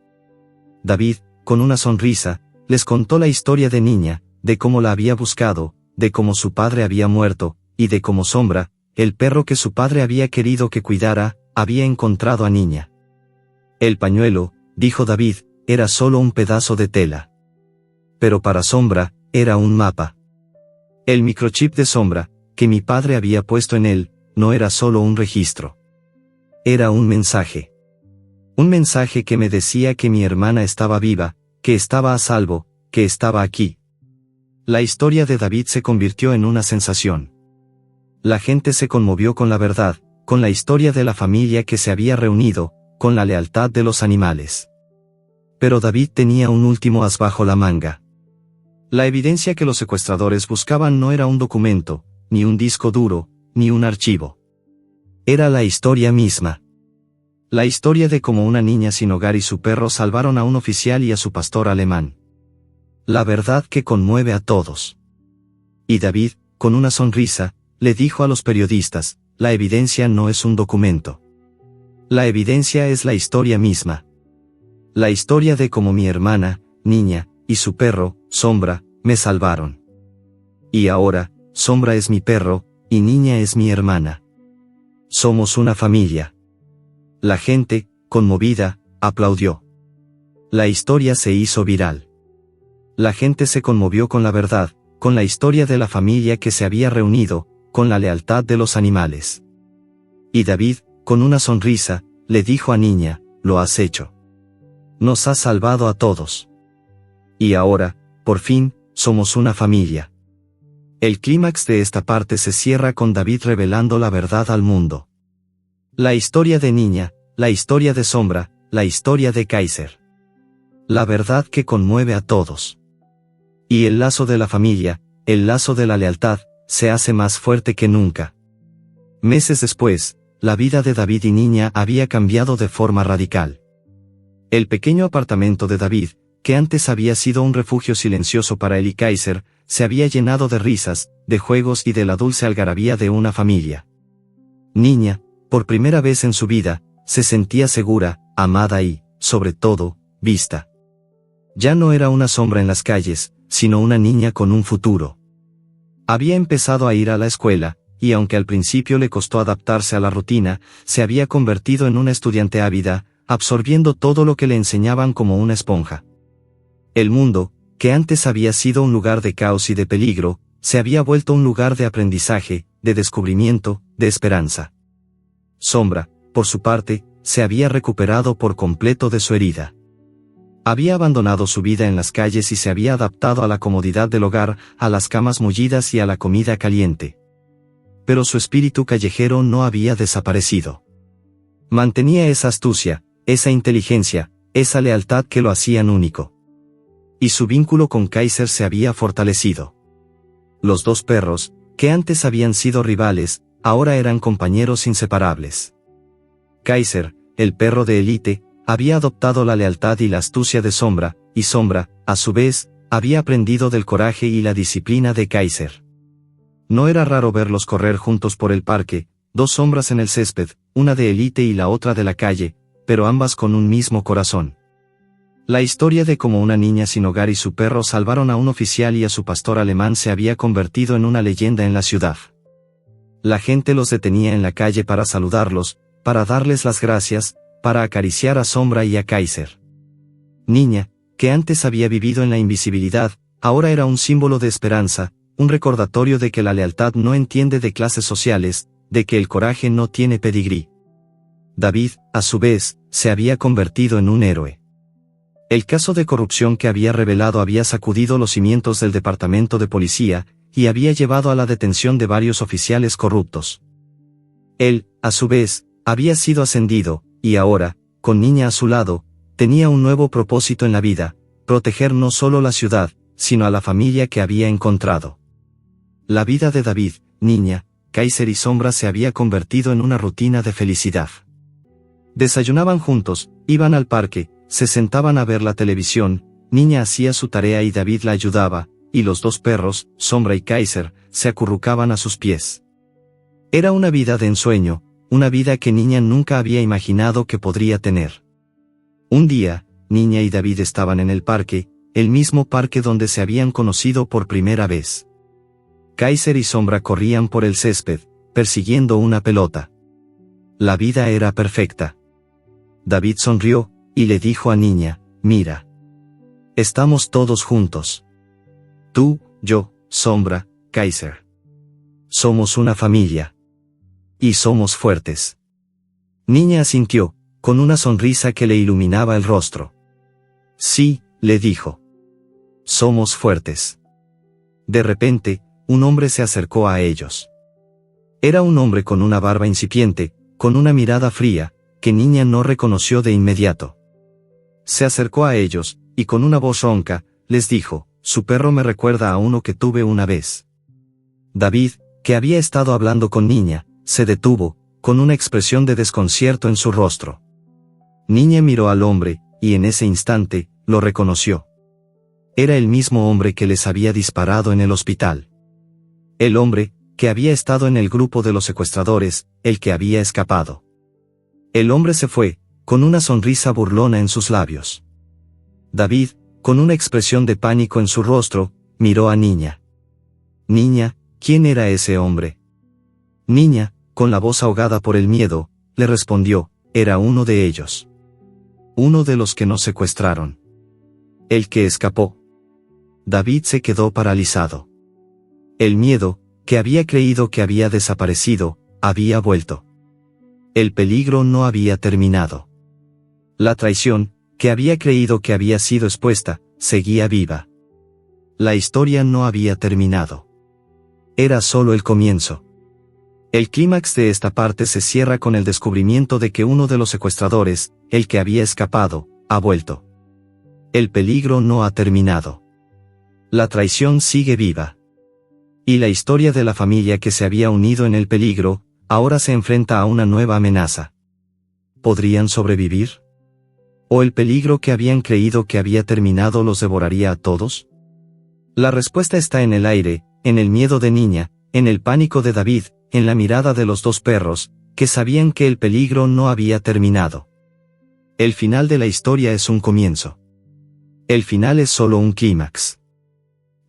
David, con una sonrisa, les contó la historia de Niña, de cómo la había buscado, de cómo su padre había muerto, y de cómo Sombra, el perro que su padre había querido que cuidara, había encontrado a Niña. «El pañuelo», dijo David, «era solo un pedazo de tela. Pero para Sombra, era un mapa. El microchip de Sombra, que mi padre había puesto en él, no era solo un registro. Era un mensaje. Un mensaje que me decía que mi hermana estaba viva, que estaba a salvo, que estaba aquí». La historia de David se convirtió en una sensación. La gente se conmovió con la verdad, con la historia de la familia que se había reunido, con la lealtad de los animales. Pero David tenía un último as bajo la manga. La evidencia que los secuestradores buscaban no era un documento, ni un disco duro, ni un archivo. Era la historia misma. La historia de cómo una niña sin hogar y su perro salvaron a un oficial y a su pastor alemán. La verdad que conmueve a todos. Y David, con una sonrisa, le dijo a los periodistas, la evidencia no es un documento. La evidencia es la historia misma. La historia de cómo mi hermana, Niña, y su perro, Sombra, me salvaron. Y ahora, Sombra es mi perro, y Niña es mi hermana. Somos una familia. La gente, conmovida, aplaudió. La historia se hizo viral. La gente se conmovió con la verdad, con la historia de la familia que se había reunido, con la lealtad de los animales. Y David, con una sonrisa, le dijo a Niña, lo has hecho. Nos has salvado a todos. Y ahora, por fin, somos una familia. El clímax de esta parte se cierra con David revelando la verdad al mundo. La historia de Niña, la historia de Sombra, la historia de Kaiser. La verdad que conmueve a todos. Y el lazo de la familia, el lazo de la lealtad, se hace más fuerte que nunca. Meses después, la vida de David y Niña había cambiado de forma radical. El pequeño apartamento de David, que antes había sido un refugio silencioso para él y Kaiser, se había llenado de risas, de juegos y de la dulce algarabía de una familia. Niña, por primera vez en su vida, se sentía segura, amada y, sobre todo, vista. Ya no era una sombra en las calles, sino una niña con un futuro. Había empezado a ir a la escuela, y aunque al principio le costó adaptarse a la rutina, se había convertido en una estudiante ávida, absorbiendo todo lo que le enseñaban como una esponja. El mundo, que antes había sido un lugar de caos y de peligro, se había vuelto un lugar de aprendizaje, de descubrimiento, de esperanza. Sombra, por su parte, se había recuperado por completo de su herida. Había abandonado su vida en las calles y se había adaptado a la comodidad del hogar, a las camas mullidas y a la comida caliente. Pero su espíritu callejero no había desaparecido. Mantenía esa astucia, esa inteligencia, esa lealtad que lo hacían único. Y su vínculo con Kaiser se había fortalecido. Los dos perros, que antes habían sido rivales, ahora eran compañeros inseparables. Kaiser, el perro de élite, había adoptado la lealtad y la astucia de Sombra, y Sombra, a su vez, había aprendido del coraje y la disciplina de Kaiser. No era raro verlos correr juntos por el parque, dos sombras en el césped, una de élite y la otra de la calle, pero ambas con un mismo corazón. La historia de cómo una niña sin hogar y su perro salvaron a un oficial y a su pastor alemán se había convertido en una leyenda en la ciudad. La gente los detenía en la calle para saludarlos, para darles las gracias, para acariciar a Sombra y a Kaiser. Niña, que antes había vivido en la invisibilidad, ahora era un símbolo de esperanza, un recordatorio de que la lealtad no entiende de clases sociales, de que el coraje no tiene pedigrí. David, a su vez, se había convertido en un héroe. El caso de corrupción que había revelado había sacudido los cimientos del departamento de policía, y había llevado a la detención de varios oficiales corruptos. Él, a su vez, había sido ascendido, y ahora, con Niña a su lado, tenía un nuevo propósito en la vida, proteger no solo la ciudad, sino a la familia que había encontrado. La vida de David, Niña, Kaiser y Sombra se había convertido en una rutina de felicidad. Desayunaban juntos, iban al parque, se sentaban a ver la televisión, Niña hacía su tarea y David la ayudaba, y los dos perros, Sombra y Kaiser, se acurrucaban a sus pies. Era una vida de ensueño, una vida que Niña nunca había imaginado que podría tener. Un día, Niña y David estaban en el parque, el mismo parque donde se habían conocido por primera vez. Kaiser y Sombra corrían por el césped, persiguiendo una pelota. La vida era perfecta. David sonrió, y le dijo a Niña, mira. Estamos todos juntos. Tú, yo, Sombra, Kaiser. Somos una familia. Y somos fuertes. Niña asintió, con una sonrisa que le iluminaba el rostro. Sí, le dijo. Somos fuertes. De repente, un hombre se acercó a ellos. Era un hombre con una barba incipiente, con una mirada fría, que Niña no reconoció de inmediato. Se acercó a ellos, y con una voz ronca, les dijo: «Su perro me recuerda a uno que tuve una vez». David, que había estado hablando con Niña, se detuvo, con una expresión de desconcierto en su rostro. Niña miró al hombre, y en ese instante, lo reconoció. Era el mismo hombre que les había disparado en el hospital. El hombre, que había estado en el grupo de los secuestradores, el que había escapado. El hombre se fue, con una sonrisa burlona en sus labios. David, con una expresión de pánico en su rostro, miró a Niña. «Niña, ¿quién era ese hombre?». Niña, con la voz ahogada por el miedo, le respondió: «Era uno de ellos. Uno de los que nos secuestraron. El que escapó». David se quedó paralizado. El miedo, que había creído que había desaparecido, había vuelto. El peligro no había terminado. La traición, que había creído que había sido expuesta, seguía viva. La historia no había terminado. Era solo el comienzo. El clímax de esta parte se cierra con el descubrimiento de que uno de los secuestradores, el que había escapado, ha vuelto. El peligro no ha terminado. La traición sigue viva. Y la historia de la familia que se había unido en el peligro, ahora se enfrenta a una nueva amenaza. ¿Podrían sobrevivir? ¿O el peligro que habían creído que había terminado los devoraría a todos? La respuesta está en el aire, en el miedo de Niña, en el pánico de David, en la mirada de los dos perros, que sabían que el peligro no había terminado. El final de la historia es un comienzo. El final es solo un clímax.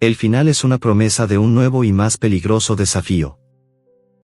El final es una promesa de un nuevo y más peligroso desafío.